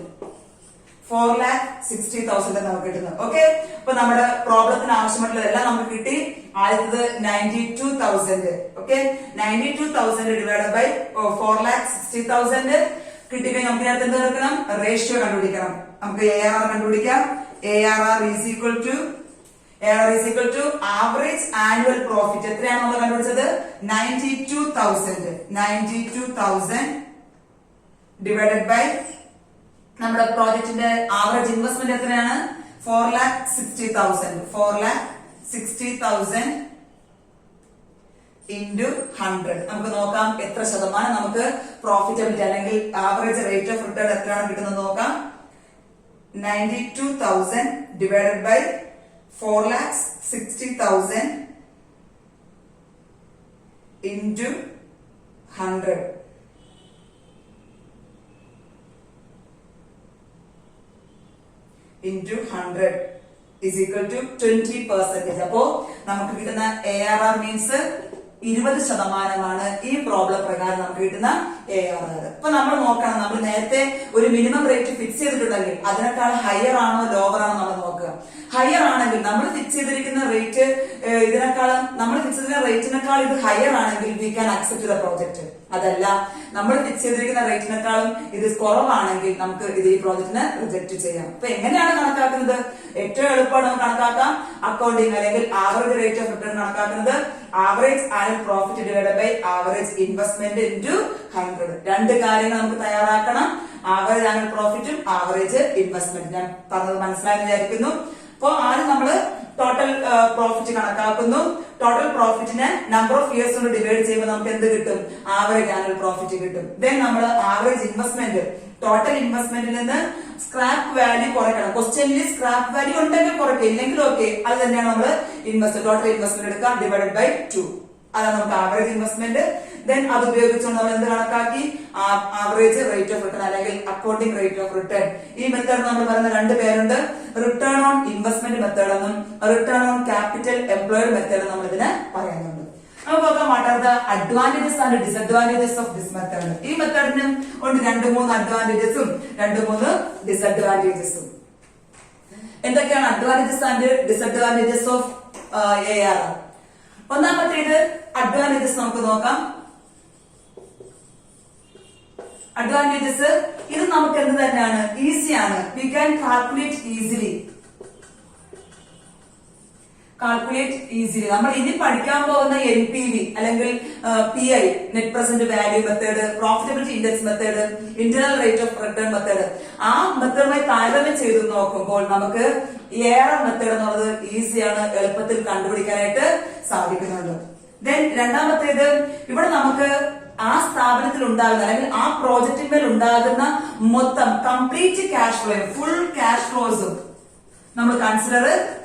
4,60,000 നമുക്ക് കിട്ടുന്നത്. Okay, അപ്പൊ നമ്മുടെ പ്രോബ്ലത്തിന് ആവശ്യമായിട്ടുള്ളതെല്ലാം നമുക്ക് കിട്ടി. ആദ്യത്തത് 92,000. ഓക്കെ, 92,000 ഡിവൈഡ് ബൈ 4,60,000 കിട്ടിക്കഴിഞ്ഞാൽ നമുക്ക് ഇതിനകത്ത് എന്ത് എടുക്കണം? റേഷ്യോ കണ്ടുപിടിക്കണം. നമുക്ക് ARR കണ്ടുപിടിക്കാം. ARR is equal to average annual profit. എത്രയാണ് നമ്മൾ കണ്ടുപിടിച്ചത്? 92,000 ഡിവൈഡഡ് ബൈ നമ്മുടെ പ്രോജക്റ്റിന്റെ ആവറേജ് ഇൻവെസ്റ്റ്മെന്റ് എത്രയാണ്? 4,60,000. 4,60,000 into 100. നമുക്ക് നോക്കാം എത്ര ശതമാനം നമുക്ക് പ്രോഫിറ്റബിലിറ്റി അല്ലെങ്കിൽ ആവറേജ് റേറ്റ് ഓഫ് റിട്ടേൺ എത്രയാണ് കിട്ടുന്നത് നോക്കാം. 92,000 divided by 4,60,000 into 100. into 100 is equal to 20%. അപ്പോ നമുക്ക് കിട്ടുന്ന ARR മീൻസ് 20% ഈ പ്രോബ്ലം പ്രകാരം നമുക്ക് കിട്ടുന്ന ARR. അപ്പൊ നമ്മൾ നോക്കണം, നമ്മൾ നേരത്തെ ഒരു മിനിമം റേറ്റ് ഫിക്സ് ചെയ്തിട്ടുണ്ടെങ്കിൽ അതിനേക്കാൾ ഹയർ ആണോ ലോവർ ആണോ നമ്മൾ നോക്കുക. ഹയർ ആണെങ്കിൽ നമ്മൾ ഫിക്സ് ചെയ്തിരിക്കുന്ന റേറ്റ് ഇതിനേക്കാളും നമ്മൾ ഫിക്സ് ചെയ്തിരിക്കുന്ന റേറ്റിനേക്കാൾ ഇത് ഹയർ ആണെങ്കിൽ we can accept the project. അതല്ല, നമ്മൾ ഫിക്സ് ചെയ്തിരിക്കുന്ന റേറ്റിനേക്കാളും ഇത് കുറവാണെങ്കിൽ നമുക്ക് ഇത് ഈ പ്രോജക്റ്റിനെ റിജക്ട് ചെയ്യാം. അപ്പൊ എങ്ങനെയാണ് കണക്കാക്കുന്നത്? ഏറ്റവും എളുപ്പമാണ് നമുക്ക് കണക്കാക്കാം. അക്കൗണ്ടിങ് അല്ലെങ്കിൽ ആവറേജ് റേറ്റ് ഓഫ് റിട്ടേൺ കണക്കാക്കുന്നത് average annual profit divided by average investment into 100. രണ്ട് കാര്യങ്ങൾ നമുക്ക് തയ്യാറാക്കണം. ആവറേജ് ആനുവൽ പ്രോഫിറ്റും ആവറേജ് ഇൻവെസ്റ്റ്മെന്റ്. ഞാൻ പറഞ്ഞത് മനസ്സിലായെന്ന് വിചാരിക്കുന്നു. അപ്പോ ആദ്യം നമ്മള് ടോട്ടൽ പ്രോഫിറ്റ് കണക്കാക്കുന്നു. ടോട്ടൽ പ്രോഫിറ്റിനെ നമ്പർ ഓഫ് ഇയേഴ്സ് കൊണ്ട് ഡിവൈഡ് ചെയ്യുമ്പോൾ നമുക്ക് എന്ത് കിട്ടും? ആവറേജ് ആനുവൽ പ്രോഫിറ്റ് കിട്ടും. ദെൻ നമ്മൾ ആവറേജ് ഇൻവെസ്റ്റ്മെന്റ്, ടോട്ടൽ ഇൻവെസ്റ്റ്മെന്റിൽ നിന്ന് സ്ക്രാപ്പ് വാല്യൂ കുറയ്ക്കണം. ക്വസ്റ്റ്യനിൽ സ്ക്രാപ്പ് വാല്യൂ ഉണ്ടെങ്കിൽ കുറയ്ക്കുക, ഇല്ലെങ്കിൽ ഓക്കെ. അത് തന്നെയാണ് നമ്മൾ ടോട്ടൽ ഇൻവെസ്റ്റ്മെന്റ് എടുക്കുക ഡിവൈഡഡ് ബൈ 2. അതാണ് നമുക്ക് ആവറേജ് ഇൻവെസ്റ്റ്മെന്റ്. ദെൻ അത് ഉപയോഗിച്ചുകൊണ്ട് നമ്മൾ എന്ത് കണക്കാക്കി? ആവറേജ് റേറ്റ് ഓഫ് റിട്ടേൺ അല്ലെങ്കിൽ അക്കൗണ്ടിംഗ് റേറ്റ് ഓഫ് റിട്ടേൺ. ഈ മെത്തേഡ് നമ്മൾ പറയുന്ന രണ്ട് പേരുണ്ട്. റിട്ടേൺ ഓൺ ഇൻവെസ്റ്റ്മെന്റ് മെത്തേഡ് എന്നും return on capital employed method നമ്മൾ ഇതിനെ പറയുന്നുണ്ട്. നമുക്ക് നോക്കാം what are the advantages and disadvantages of this method. ഈ മെത്തേഡിനും ഉണ്ട് 2-3 അഡ്വാൻറ്റേജസും 2-3 ഡിസഡ്വാൻറ്റേജസും. എന്തൊക്കെയാണ് advantages and disadvantages of ARR? ഒന്നാമത്തേത് അഡ്വാൻറ്റേജസ് നമുക്ക് നോക്കാം. അഡ്വാൻറ്റേജസ് ഇത് നമുക്ക് എന്ത് തന്നെയാണ്? ഈസിയാണ്. We can calculate easily. നമ്മൾ ഇനി പഠിക്കാൻ പോകുന്ന NPV അല്ലെങ്കിൽ PI, net present value method, profitability index method, internal rate of return method, ആ മെത്തേഡുമായി താരതമ്യം ചെയ്ത് നോക്കുമ്പോൾ നമുക്ക് ARR മെത്തേഡ് എന്നുള്ളത് ഈസിയാണ്, എളുപ്പത്തിൽ കണ്ടുപിടിക്കാനായിട്ട് സാധിക്കുന്നുണ്ട്. ദെൻ രണ്ടാമത്തേത്, ഇവിടെ നമുക്ക് ആ സ്ഥാപനത്തിൽ ഉണ്ടാകുന്ന അല്ലെങ്കിൽ ആ പ്രോജക്റ്റിന്മേൽ ഉണ്ടാകുന്ന മൊത്തം complete cash flow, full cash ഫ്ലോസും നമ്മൾ കൺസിഡർ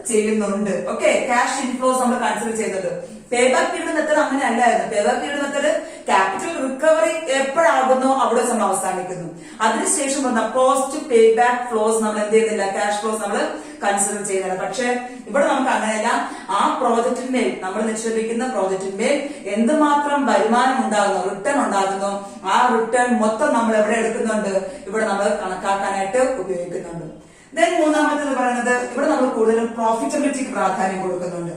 ചെയ്യുന്നുണ്ട്. ഓക്കെ, ക്യാഷ് ഇൻഫ്ലോസ് നമ്മൾ കൺസിഡർ ചെയ്യുന്നുണ്ട്. പേ ബാക്ക് പീരീഡ് മെത്തേഡ് അങ്ങനെ അല്ലായിരുന്നു. Pay back period method capital recovery എപ്പോഴാകുന്നോ അവിടെ നമ്മൾ അവസാനിക്കുന്നു. അതിനുശേഷം വന്ന പോസ്റ്റ് പേ ബാക്ക് ഫ്ലോസ് നമ്മൾ എന്ത് ചെയ്യുന്നില്ല, ക്യാഷ് ഫ്ലോസ് നമ്മൾ കൺസിഡർ ചെയ്യുന്നില്ല. പക്ഷെ ഇവിടെ നമുക്ക് അങ്ങനെയല്ല. ആ പ്രോജക്റ്റിന്മേൽ നമ്മൾ നിക്ഷേപിക്കുന്ന പ്രോജക്റ്റിന്മേൽ എന്തുമാത്രം വരുമാനം ഉണ്ടാകുന്നു, റിട്ടേൺ ഉണ്ടാകുന്നു, ആ റിട്ടേൺ മൊത്തം നമ്മൾ എവിടെ എടുക്കുന്നുണ്ട്? ഇവിടെ നമ്മൾ കണക്കാക്കാനായിട്ട് ഉപയോഗിക്കുന്നുണ്ട്. ദെൻ മൂന്നാമത്തേത് പറയുന്നത്, ഇവിടെ നമ്മൾ കൂടുതലും പ്രോഫിറ്റബിലിറ്റിക്ക് പ്രാധാന്യം കൊടുക്കുന്നുണ്ട്.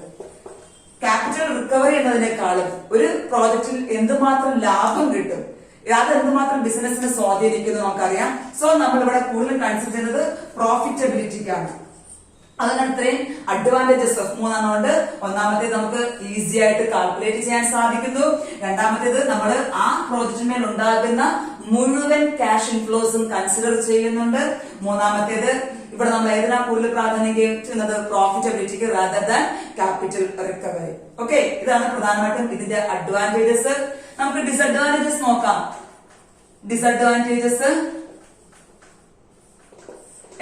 ക്യാപിറ്റൽ റിക്കവറി എന്നതിനേക്കാളും ഒരു പ്രോജക്റ്റിൽ എന്തുമാത്രം ലാഭം കിട്ടും അത് എന്തുമാത്രം ബിസിനസിനെ സ്വാധീനിക്കുന്നു നമുക്കറിയാം. സോ നമ്മൾ ഇവിടെ കൂടുതൽ കൺസിഡർ ചെയ്യുന്നത് പ്രോഫിറ്റബിലിറ്റിക്കാണ്. അതിനാണ് ഇത്രയും അഡ്വാൻറ്റേജസ് ഓഫ് മൂന്നെണ്ണമുണ്ട്. ഒന്നാമത്തേത് നമുക്ക് ഈസി ആയിട്ട് കാൽക്കുലേറ്റ് ചെയ്യാൻ സാധിക്കുന്നു. രണ്ടാമത്തേത് നമ്മൾ ആ പ്രോജക്റ്റിന്മേൽ ഉണ്ടാകുന്ന മുഴുവൻ ക്യാഷ് ഇൻഫ്ലോസും കൺസിഡർ ചെയ്യുന്നുണ്ട്. മൂന്നാമത്തേത് ഇവിടെ നമ്മൾ ഏതിനാ കൂടുതൽ പ്രാധാന്യം ചെയ്യുന്നത്? പ്രോഫിറ്റബിലിറ്റിക്ക് rather than capital recovery. Okay, ഇതാണ് പ്രധാനമായിട്ടും ഇതിന്റെ അഡ്വാൻറ്റേജസ്. നമുക്ക് ഡിസഡ്വാൻറ്റേജസ് നോക്കാം. ഡിസഡ്വാൻറ്റേജസ്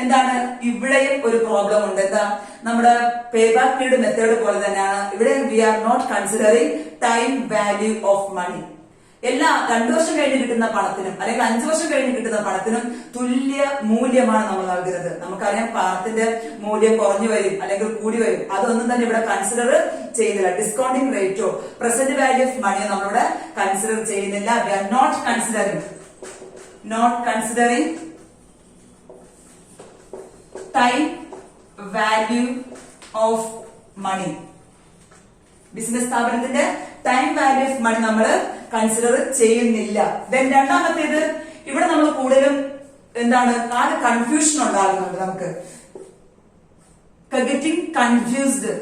എന്താണ്? ഇവിടെയും ഒരു പ്രോബ്ലം ഉണ്ട്. എന്താ? നമ്മുടെ പേ ബാക്ക് പീരീഡ് മെത്തേഡ് പോലെ തന്നെയാണ് ഇവിടെ we are not considering time value of money. എല്ലാ 2 വർഷം കഴിഞ്ഞ് കിട്ടുന്ന പണത്തിനും അല്ലെങ്കിൽ 5 വർഷം കഴിഞ്ഞ് കിട്ടുന്ന പണത്തിനും തുല്യ മൂല്യമാണ് നമ്മൾ നൽകുന്നത്. നമുക്കറിയാം പണത്തിന്റെ മൂല്യം കുറഞ്ഞു വരും അല്ലെങ്കിൽ കൂടി വരും. അതൊന്നും തന്നെ ഇവിടെ കൺസിഡർ ചെയ്യുന്നില്ല. ഡിസ്കൗണ്ടിങ് റേറ്റോ പ്രസന്റ് വാല്യൂ ഓഫ് മണിയോ നമ്മളിവിടെ കൺസിഡർ ചെയ്യുന്നില്ല. We are not considering time value of money. Business സ്ഥാപനത്തിന്റെ ടൈം വാല്യൂ ഓഫ് മണി നമ്മൾ കൺസിഡർ ചെയ്യുന്നില്ല. ദെൻ രണ്ടാമത്തേത് ഇവിടെ നമ്മൾ കൂടുതലും എന്താണ്? കൺഫ്യൂഷൻ ഉണ്ടാകുന്നുണ്ട്. നമുക്ക് ഗെറ്റിംഗ് കൺഫ്യൂസ്ഡ്.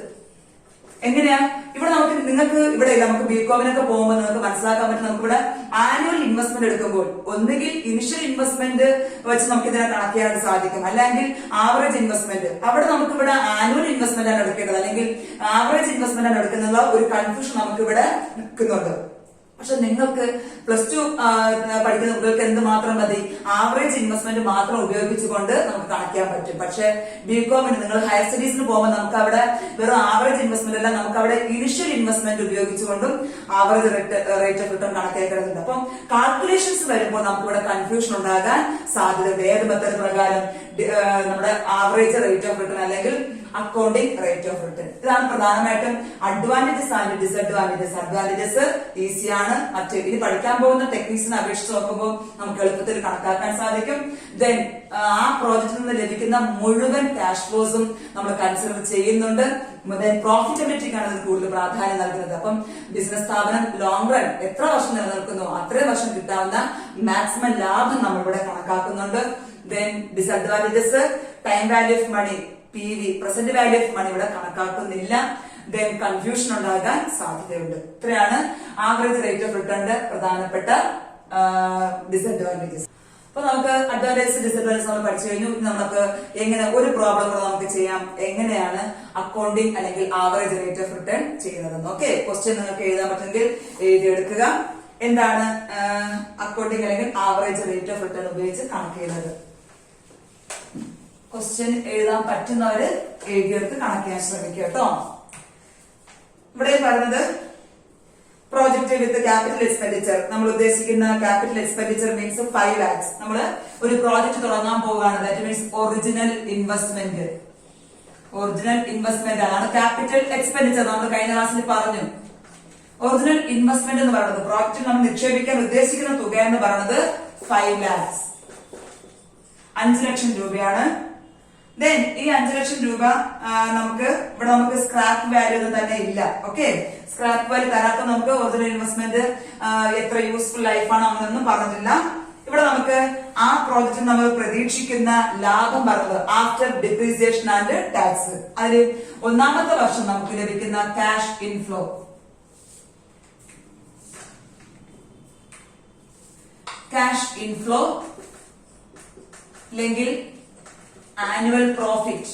എങ്ങനെയാ? ഇവിടെ നിങ്ങൾക്ക് ഇവിടെ നമുക്ക് ബികോമിനൊക്കെ പോകുമ്പോൾ നിങ്ങൾക്ക് മനസ്സിലാക്കാൻ പറ്റും. നമുക്ക് ഇവിടെ ആനുവൽ ഇൻവെസ്റ്റ്മെന്റ് എടുക്കുമ്പോൾ ഒന്നുകിൽ ഇനിഷ്യൽ ഇൻവെസ്റ്റ്മെന്റ് വെച്ച് നമുക്ക് ഇതിനെ കണക്ട് ചെയ്യാനായിട്ട് സാധിക്കും, അല്ലെങ്കിൽ ആവറേജ് ഇൻവെസ്റ്റ്മെന്റ്. അവിടെ നമുക്ക് ഇവിടെ ആനുവൽ ഇൻവെസ്റ്റ്മെന്റ് ആണ് എടുക്കേണ്ടത് അല്ലെങ്കിൽ ആവറേജ് ഇൻവെസ്റ്റ്മെന്റ് ആണ് എടുക്കുന്നത്. ഒരു കൺഫ്യൂഷൻ നമുക്ക് ഇവിടെ നിൽക്കുന്നുണ്ട്. പക്ഷെ നിങ്ങൾക്ക് +2 പഠിക്കുന്ന കുട്ടികൾക്ക് എന്ത് മാത്രം മതി? ആവറേജ് ഇൻവെസ്റ്റ്മെന്റ് മാത്രം ഉപയോഗിച്ചുകൊണ്ട് നമുക്ക് കണക്ട് പറ്റും. പക്ഷെ ബികോമിന് നിങ്ങൾ ഹയർ സ്റ്റഡീസിന് പോകുമ്പോൾ നമുക്ക് അവിടെ വെറും ആവറേജ് ഇൻവെസ്റ്റ്മെന്റ് അല്ല, നമുക്ക് അവിടെ ഇനിഷ്യൽ ഇൻവെസ്റ്റ്മെന്റ് ഉപയോഗിച്ചുകൊണ്ടും ആവറേജ് റേറ്റ് ഓഫ് റിട്ടേൺ കണക്കാക്കേണ്ടതുണ്ട്. അപ്പം കാൽക്കുലേഷൻസ് വരുമ്പോൾ നമുക്ക് ഇവിടെ കൺഫ്യൂഷൻ ഉണ്ടാകാൻ സാധ്യതയുണ്ട്. ഏത് മെത്തേഡ് പ്രകാരം? നമ്മുടെ ആവറേജ് റേറ്റ് ഓഫ് റിട്ടേൺ അല്ലെങ്കിൽ അക്കൗണ്ടിംഗ് റേറ്റ് ഓഫ് റിട്ടേൺ. ഇതാണ് പ്രധാനമായിട്ടും അഡ്വാൻറ്റേജസ് ആൻഡ് ഡിസഡ്വാൻറ്റേജസ്. അഡ്വാൻറ്റേജസ് ഈസിയാണ്. മറ്റ് ഇനി പഠിക്കാൻ പോകുന്ന ടെക്നിക്സിനെ അപേക്ഷിച്ച് നോക്കുമ്പോൾ നമുക്ക് എളുപ്പത്തിൽ കണക്കാക്കാൻ സാധിക്കും. ദെൻ ആ പ്രോജക്റ്റിൽ നിന്ന് ലഭിക്കുന്ന മുഴുവൻ ക്യാഷ് ഫ്ലോസും നമ്മൾ കൺസിഡർ ചെയ്യുന്നുണ്ട്. ദെൻ പ്രോഫിറ്റബിലിറ്റിക്കാണ് ഇതിന് കൂടുതൽ പ്രാധാന്യം നൽകുന്നത്. അപ്പം ബിസിനസ് സ്ഥാപനം ലോങ് റൺ എത്ര വർഷം നിലനിൽക്കുന്നു അത്രയും വർഷം കിട്ടാവുന്ന മാക്സിമം ലാഭം നമ്മളിവിടെ കണക്കാക്കുന്നുണ്ട്. Then disadvantages time value of money PV present value of money ഇവിടെ കണക്കാക്കുന്നില്ല. ദെൻ കൺഫ്യൂഷൻ ഉണ്ടാകാൻ സാധ്യതയുണ്ട്. ഇത്രയാണ് ആവറേജ് റേറ്റ് ഓഫ് റിട്ടേണിന്റെ പ്രധാനപ്പെട്ട ഡിസഡ്വാൻറ്റേജസ്. അപ്പൊ നമുക്ക് അഡ്വാൻറ്റേജസ് ഡിസഡ്വാൻറ്റേജസ് നമ്മൾ പഠിച്ചു കഴിഞ്ഞു. നമുക്ക് എങ്ങനെ ഒരു പ്രോബ്ലം കൂടെ നമുക്ക് ചെയ്യാം, എങ്ങനെയാണ് അക്കൗണ്ടിംഗ് അല്ലെങ്കിൽ ആവറേജ് റേറ്റ് ഓഫ് റിട്ടേൺ ചെയ്യുന്നതെന്ന്. ഓക്കെ, ക്വസ്റ്റ്യൻ നിങ്ങൾക്ക് എഴുതാൻ പറ്റുമെങ്കിൽ എഴുതിയെടുക്കുക. എന്താണ് അക്കൗണ്ടിംഗ് അല്ലെങ്കിൽ ആവറേജ് റേറ്റ് ഓഫ് റിട്ടേൺ ഉപയോഗിച്ച് കണക്ക് ചെയ്യുന്നത്? ക്വസ്റ്റ്യൻ എഴുതാൻ പറ്റുന്നവര് എഴുതിയെടുത്ത് കണക്ക് ചെയ്യാൻ ശ്രമിക്കുക കേട്ടോ. ഇവിടെ പറയുന്നത് പ്രോജക്റ്റ് വിത്ത് ക്യാപിറ്റൽ എക്സ്പെൻഡിച്ചർ. നമ്മൾ ഉദ്ദേശിക്കുന്ന ക്യാപിറ്റൽ എക്സ്പെൻഡിച്ചർ മീൻസ് 5 lakhs. നമ്മൾ ഒരു പ്രോജക്റ്റ് തുടങ്ങാൻ പോവുകയാണ്. That means original investment. Original investment ആണ് ക്യാപിറ്റൽ എക്സ്പെൻഡിച്ചർ. നമ്മൾ കഴിഞ്ഞ ക്ലാസ്സിൽ പറഞ്ഞു. ഒറിജിനൽ ഇൻവെസ്റ്റ്മെന്റ് എന്ന് പറയുന്നത് പ്രോജക്റ്റിൽ നമ്മൾ നിക്ഷേപിക്കാൻ ഉദ്ദേശിക്കുന്ന തുക എന്ന് പറയുന്നത് 5 lakhs, 5 ലക്ഷം രൂപയാണ്. ദെൻ ഈ 5 ലക്ഷം രൂപ നമുക്ക് സ്ക്രാപ്പ് വാല്യൂ ഒന്നും തന്നെ ഇല്ല. ഓക്കെ, സ്ക്രാപ്പ് വാല്യൂ തരാത്ത നമുക്ക് ഒറിജിനൽ ഇൻവെസ്റ്റ്മെന്റ് എത്ര യൂസ്ഫുൾ ലൈഫാണ് അങ്ങനെയൊന്നും പറഞ്ഞിട്ടില്ല. ഇവിടെ നമുക്ക് ആ പ്രോജക്റ്റിൽ നമ്മൾ പ്രതീക്ഷിക്കുന്ന ലാഭം പറഞ്ഞത് ആഫ്റ്റർ ഡിപ്രീസിയേഷൻ ആൻഡ് ടാക്സ്. അതിൽ ഒന്നാമത്തെ വർഷം നമുക്ക് ലഭിക്കുന്ന ക്യാഷ് ഇൻഫ്ലോ അല്ലെങ്കിൽ ആനുവൽ പ്രോഫിറ്റ്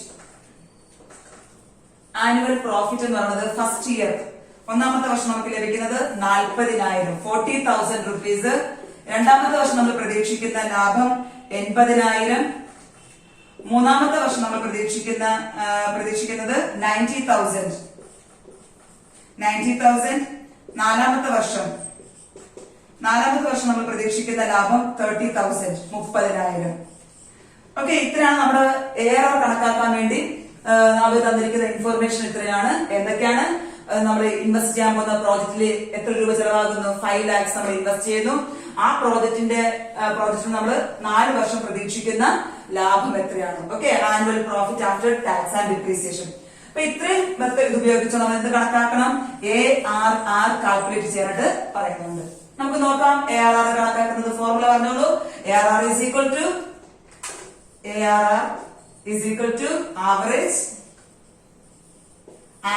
എന്ന് പറയുന്നത് ഫസ്റ്റ് ഇയർ ഒന്നാമത്തെ വർഷം നമുക്ക് ലഭിക്കുന്നത് 40,000 40,000 റുപ്പീസ്. രണ്ടാമത്തെ വർഷം നമ്മൾ പ്രതീക്ഷിക്കുന്ന ലാഭം 80,000. മൂന്നാമത്തെ വർഷം നമ്മൾ പ്രതീക്ഷിക്കുന്നത് 90,000. നാലാമത്തെ വർഷം നമ്മൾ പ്രതീക്ഷിക്കുന്ന ലാഭം 30,000 30,000. ഓക്കെ, ഇത്രയാണ് നമ്മുടെ ARR കണക്കാക്കാൻ വേണ്ടി അവർ തന്നിരിക്കുന്ന ഇൻഫോർമേഷൻ. ഇത്രയാണ്. എന്തൊക്കെയാണ്? നമ്മൾ ഇൻവെസ്റ്റ് ചെയ്യാൻ പോകുന്ന പ്രോജക്റ്റിൽ എത്ര രൂപ ചെലവാകുന്നു? 5 lakhs നമ്മൾ ഇൻവെസ്റ്റ് ചെയ്യുന്നു. ആ പ്രോജക്റ്റിൽ നമ്മൾ 4 വർഷം പ്രതീക്ഷിക്കുന്ന ലാഭം എത്രയാണ്? Okay, annual profit after tax and depreciation. അപ്പൊ ഇത്രയും മെത്തേഡ് ഉപയോഗിച്ച് നമ്മൾ എന്ത് കണക്കാക്കണം? ARR കാൽക്കുലേറ്റ് ചെയ്യാനായിട്ട് പറയുന്നുണ്ട്. നമുക്ക് നോക്കാം ARR കണക്കാക്കുന്നത്. ഫോർമുല പറഞ്ഞോളൂ. ARR is equal to average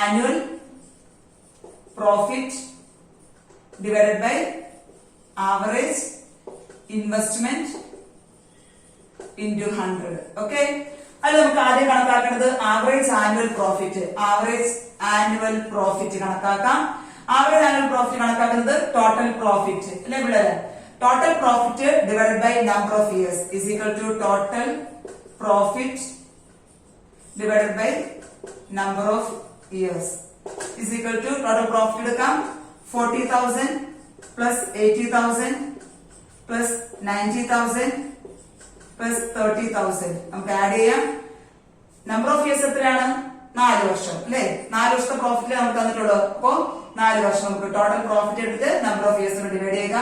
annual profit divided by average investment into 100. Okay, അത് നമുക്ക് ആദ്യം കണക്കാക്കേണ്ടത് average annual profit. Average annual profit കണക്കാക്കാം. ആവറേജ് ആനുവൽ പ്രോഫിറ്റ് കണക്കാക്കുന്നത് ടോട്ടൽ പ്രോഫിറ്റ് അല്ലെ പിള്ളേരെ? Total profit divided by number of years is equal to total profit divided by number of years is equal to total profit എടുക്കാം 40,000 plus 80,000 plus 90,000 plus 30,000. നമുക്ക് add ചെയ്യാം. Number of years എത്രയാണ്? 4 വർഷം അല്ലെ? 4 വർഷത്തെ profit നമുക്ക് തന്നിട്ടുള്ളൂ. അപ്പോ 4 വർഷം നമുക്ക് ടോട്ടൽ പ്രോഫിറ്റ് എടുത്ത് നമ്പർ ഓഫ് ഇയേഴ്സ് ഡിവൈഡ് ചെയ്യുക.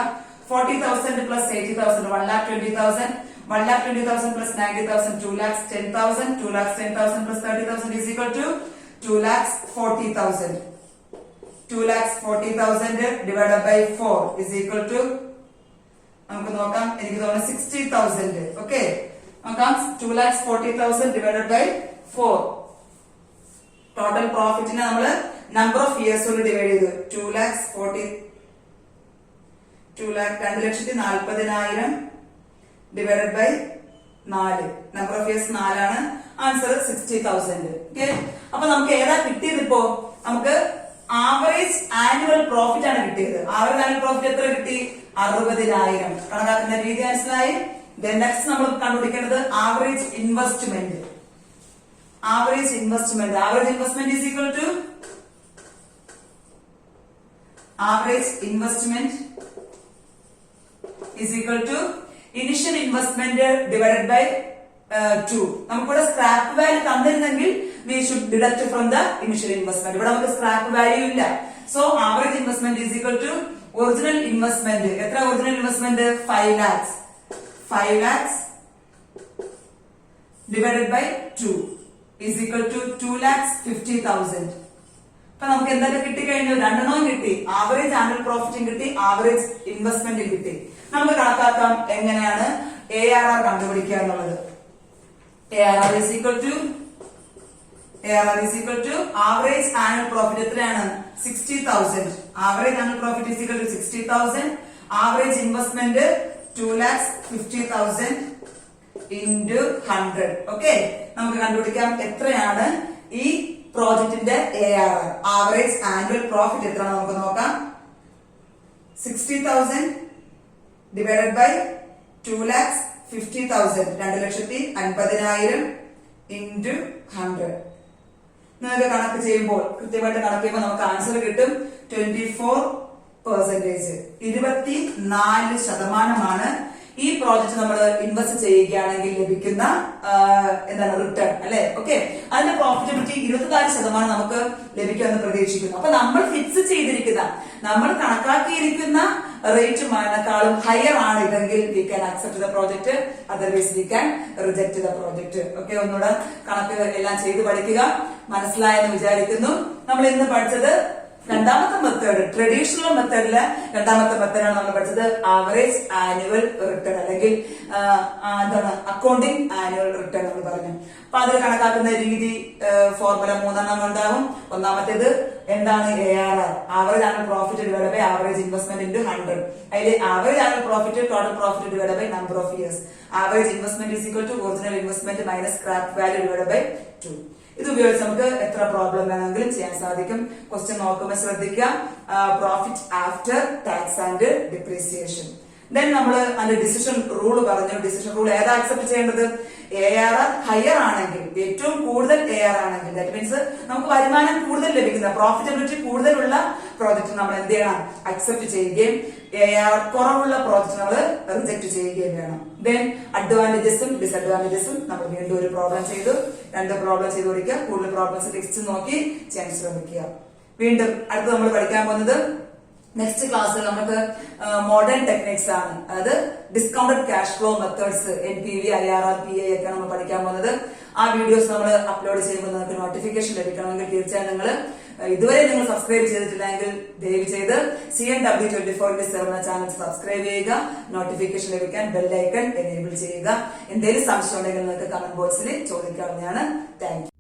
40,000 plus 80,000 1,20,000. 1,20,000 plus 90,000 2,10,000. 2,10,000 plus 30,000 is equal to 2,40,000. 2,40,000 divided by 4 is equal to നമുക്ക് നോക്കാം. എനിക്ക് തോന്നുന്നു 60,000. ഓക്കെ, നോക്കാം. 2,40,000 divided by 4. ടോട്ടൽ പ്രോഫിറ്റിനെ നമ്മൾ നമ്പർ ഓഫ് ഇയേഴ്സ് കൊണ്ട് ഡിവൈഡ് ചെയ്തു. 2,40,000 divided by 4. Number of years 4 ആണ്. ആൻസർ 60,000. ഓക്കെ, അപ്പൊ നമുക്ക് ഏതാ കിട്ടിയത്? ഇപ്പോ നമുക്ക് ആവറേജ് ആനുവൽ പ്രോഫിറ്റ് ആണ് കിട്ടിയത്. ആവറേജ് ആനുവൽ പ്രോഫിറ്റ് എത്ര കിട്ടി? 60,000. കണക്കാക്കുന്ന രീതി മനസ്സിലായി. നെക്സ്റ്റ് നമ്മൾ കണ്ടുപിടിക്കേണ്ടത് average investment. Average investment is equal to average investment is equal to initial investment divided by 2. നമുക്കിവിടെ സ്ക്രാപ്പ് വാല്യൂ തന്നിരുന്നെങ്കിൽ we should deduct from the initial investment. ഇവിടെ നമുക്ക് സ്ക്രാപ്പ് വാല്യൂ ഇല്ല. So average investment is equal to original investment. എത്ര original investment? 5 lakhs. 5 lakhs divided by 2 is equal to 2,50,000. അപ്പൊ നമുക്ക് എന്തൊക്കെ കിട്ടിക്കഴിഞ്ഞു? രണ്ടെണ്ണവും കിട്ടി. ആവറേജ് ആനുവൽ പ്രോഫിറ്റും കിട്ടി, ആവറേജ് ഇൻവെസ്റ്റ്മെന്റും കിട്ടി. നമുക്ക് കണക്കാക്കാം എങ്ങനെയാണ് ARR കണ്ടുപിടിക്കുക എന്നുള്ളത്. ARR is equal to average annual profit എത്രയാണ്? 60,000. Average annual profit is equal to 60,000. Average investment 2,50,000 into 100. Okay, നമുക്ക് കണ്ടുപിടിക്കാം എത്രയാണ് ഈ പ്രോജക്റ്റിന്റെ ARR. ആവറേജ് ആനുവൽ പ്രോഫിറ്റ് എത്രയാണ് നമുക്ക് നോക്കാം. 60,000 divided by 2,50,000 2,50,000 into 100. നിങ്ങൾക്ക് കണക്ക് ചെയ്യുമ്പോൾ കൃത്യമായിട്ട് കണക്ക് ചെയ്യുമ്പോൾ നമുക്ക് ആൻസർ കിട്ടും 24%. 24% ഈ പ്രോജക്റ്റ് നമ്മൾ ഇൻവെസ്റ്റ് ചെയ്യുകയാണെങ്കിൽ ലഭിക്കുന്ന എന്താണ് റിട്ടേൺ അല്ലെ? ഓക്കെ, അതിന്റെ പ്രോഫിറ്റബിലിറ്റി 24% നമുക്ക് ലഭിക്കുമെന്ന് പ്രതീക്ഷിക്കുന്നു. അപ്പൊ നമ്മൾ ഫിക്സ് ചെയ്തിരിക്കുന്ന, നമ്മൾ കണക്കാക്കിയിരിക്കുന്ന റേറ്റുമാനേക്കാളും ഹയർ ആണ് ഇതെങ്കിൽ we can accept the project, otherwise we can reject the project. Okay, ഒന്നുകൂടെ കണക്ക് എല്ലാം ചെയ്ത് പഠിക്കുക. മനസ്സിലായെന്ന് വിചാരിക്കുന്നു. നമ്മൾ ഇന്ന് പഠിച്ചത് രണ്ടാമത്തെ മെത്തേഡ്, ട്രഡീഷണൽ മെത്തേഡിലെ രണ്ടാമത്തെ മെത്തേഡാണ് നമ്മൾ പഠിച്ചത്. ആവറേജ് ആനുവൽ റിട്ടേൺ അല്ലെങ്കിൽ എന്താണ് അക്കൗണ്ടിങ് ആനുവൽ റിട്ടേൺ നമ്മൾ പറഞ്ഞു. അപ്പൊ അത് കണക്കാക്കുന്ന രീതി ഫോർമുല 3 ഉണ്ടാവും. ഒന്നാമത്തേത് എന്താണ്? ARR, average annual profit divide by average investment into 100. അതിൽ average annual profit total profit divide by number of years. Average investment is equal to original investment minus scrap value divide by 2. ഇത് ഉപയോഗിച്ച് നമുക്ക് എത്ര problem വേണമെങ്കിലും ചെയ്യാൻ സാധിക്കും. Question നോക്കുമ്പോൾ ശ്രദ്ധിക്കുക. Profit after tax and depreciation. Then നമ്മൾ അതിന്റെ ഡിസിഷൻ റൂൾ പറഞ്ഞു. ഡിസിഷൻ റൂൾ ഏതാ അക്സെപ്റ്റ് ചെയ്യേണ്ടത്? ARR ഹയർ ആണെങ്കിൽ, ഏറ്റവും കൂടുതൽ ARR ആണെങ്കിൽ, ദാറ്റ് മീൻസ് നമുക്ക് വരുമാനം കൂടുതൽ ലഭിക്കുന്ന, പ്രോഫിറ്റബിലിറ്റി കൂടുതലുള്ള പ്രോജക്റ്റ് നമ്മൾ എന്ത് ചെയ്യണം? അക്സെപ്റ്റ് ചെയ്യുകയും ARR കുറവുള്ള പ്രോജക്റ്റ് നമ്മൾ റിജക്ട് ചെയ്യുകയും വേണം. ദെൻ അഡ്വാൻറ്റേജസും ഡിസഡ്വാൻറ്റേജസും നമ്മൾ വീണ്ടും ഒരു പ്രോബ്ലം ചെയ്തു. 2 പ്രോബ്ലം ചെയ്ത് കൊടുക്കുക. കൂടുതൽ പ്രോബ്ലംസ് ടെക്സ്റ്റ് നോക്കി ചെയ്യാൻ ശ്രമിക്കുക. വീണ്ടും അടുത്ത് നമ്മൾ പഠിക്കാൻ പോകുന്നത് നെക്സ്റ്റ് ക്ലാസ്സിൽ നമുക്ക് മോഡേൺ ടെക്നിക്സ് ആണ്. അതായത് discounted cash flow methods, NPV, IRR, PA ഒക്കെ നമ്മൾ പഠിക്കാൻ പോകുന്നത്. ആ വീഡിയോസ് നമ്മൾ അപ്ലോഡ് ചെയ്യുമ്പോൾ നിങ്ങൾക്ക് നോട്ടിഫിക്കേഷൻ ലഭിക്കണമെങ്കിൽ തീർച്ചയായും നിങ്ങൾ ഇതുവരെ നിങ്ങൾ സബ്സ്ക്രൈബ് ചെയ്തിട്ടില്ലെങ്കിൽ ദയവ് ചെയ്ത് CNW24/7 എന്ന ചാനൽ സബ്സ്ക്രൈബ് ചെയ്യുക. നോട്ടിഫിക്കേഷൻ ലഭിക്കാൻ ബെൽ ഐക്കൺ എനേബിൾ ചെയ്യുക. എന്തെങ്കിലും സംശയം ഉണ്ടെങ്കിൽ നിങ്ങൾക്ക് കമന്റ് ബോക്സിൽ ചോദിക്കാവുന്നതാണ്. Thank U.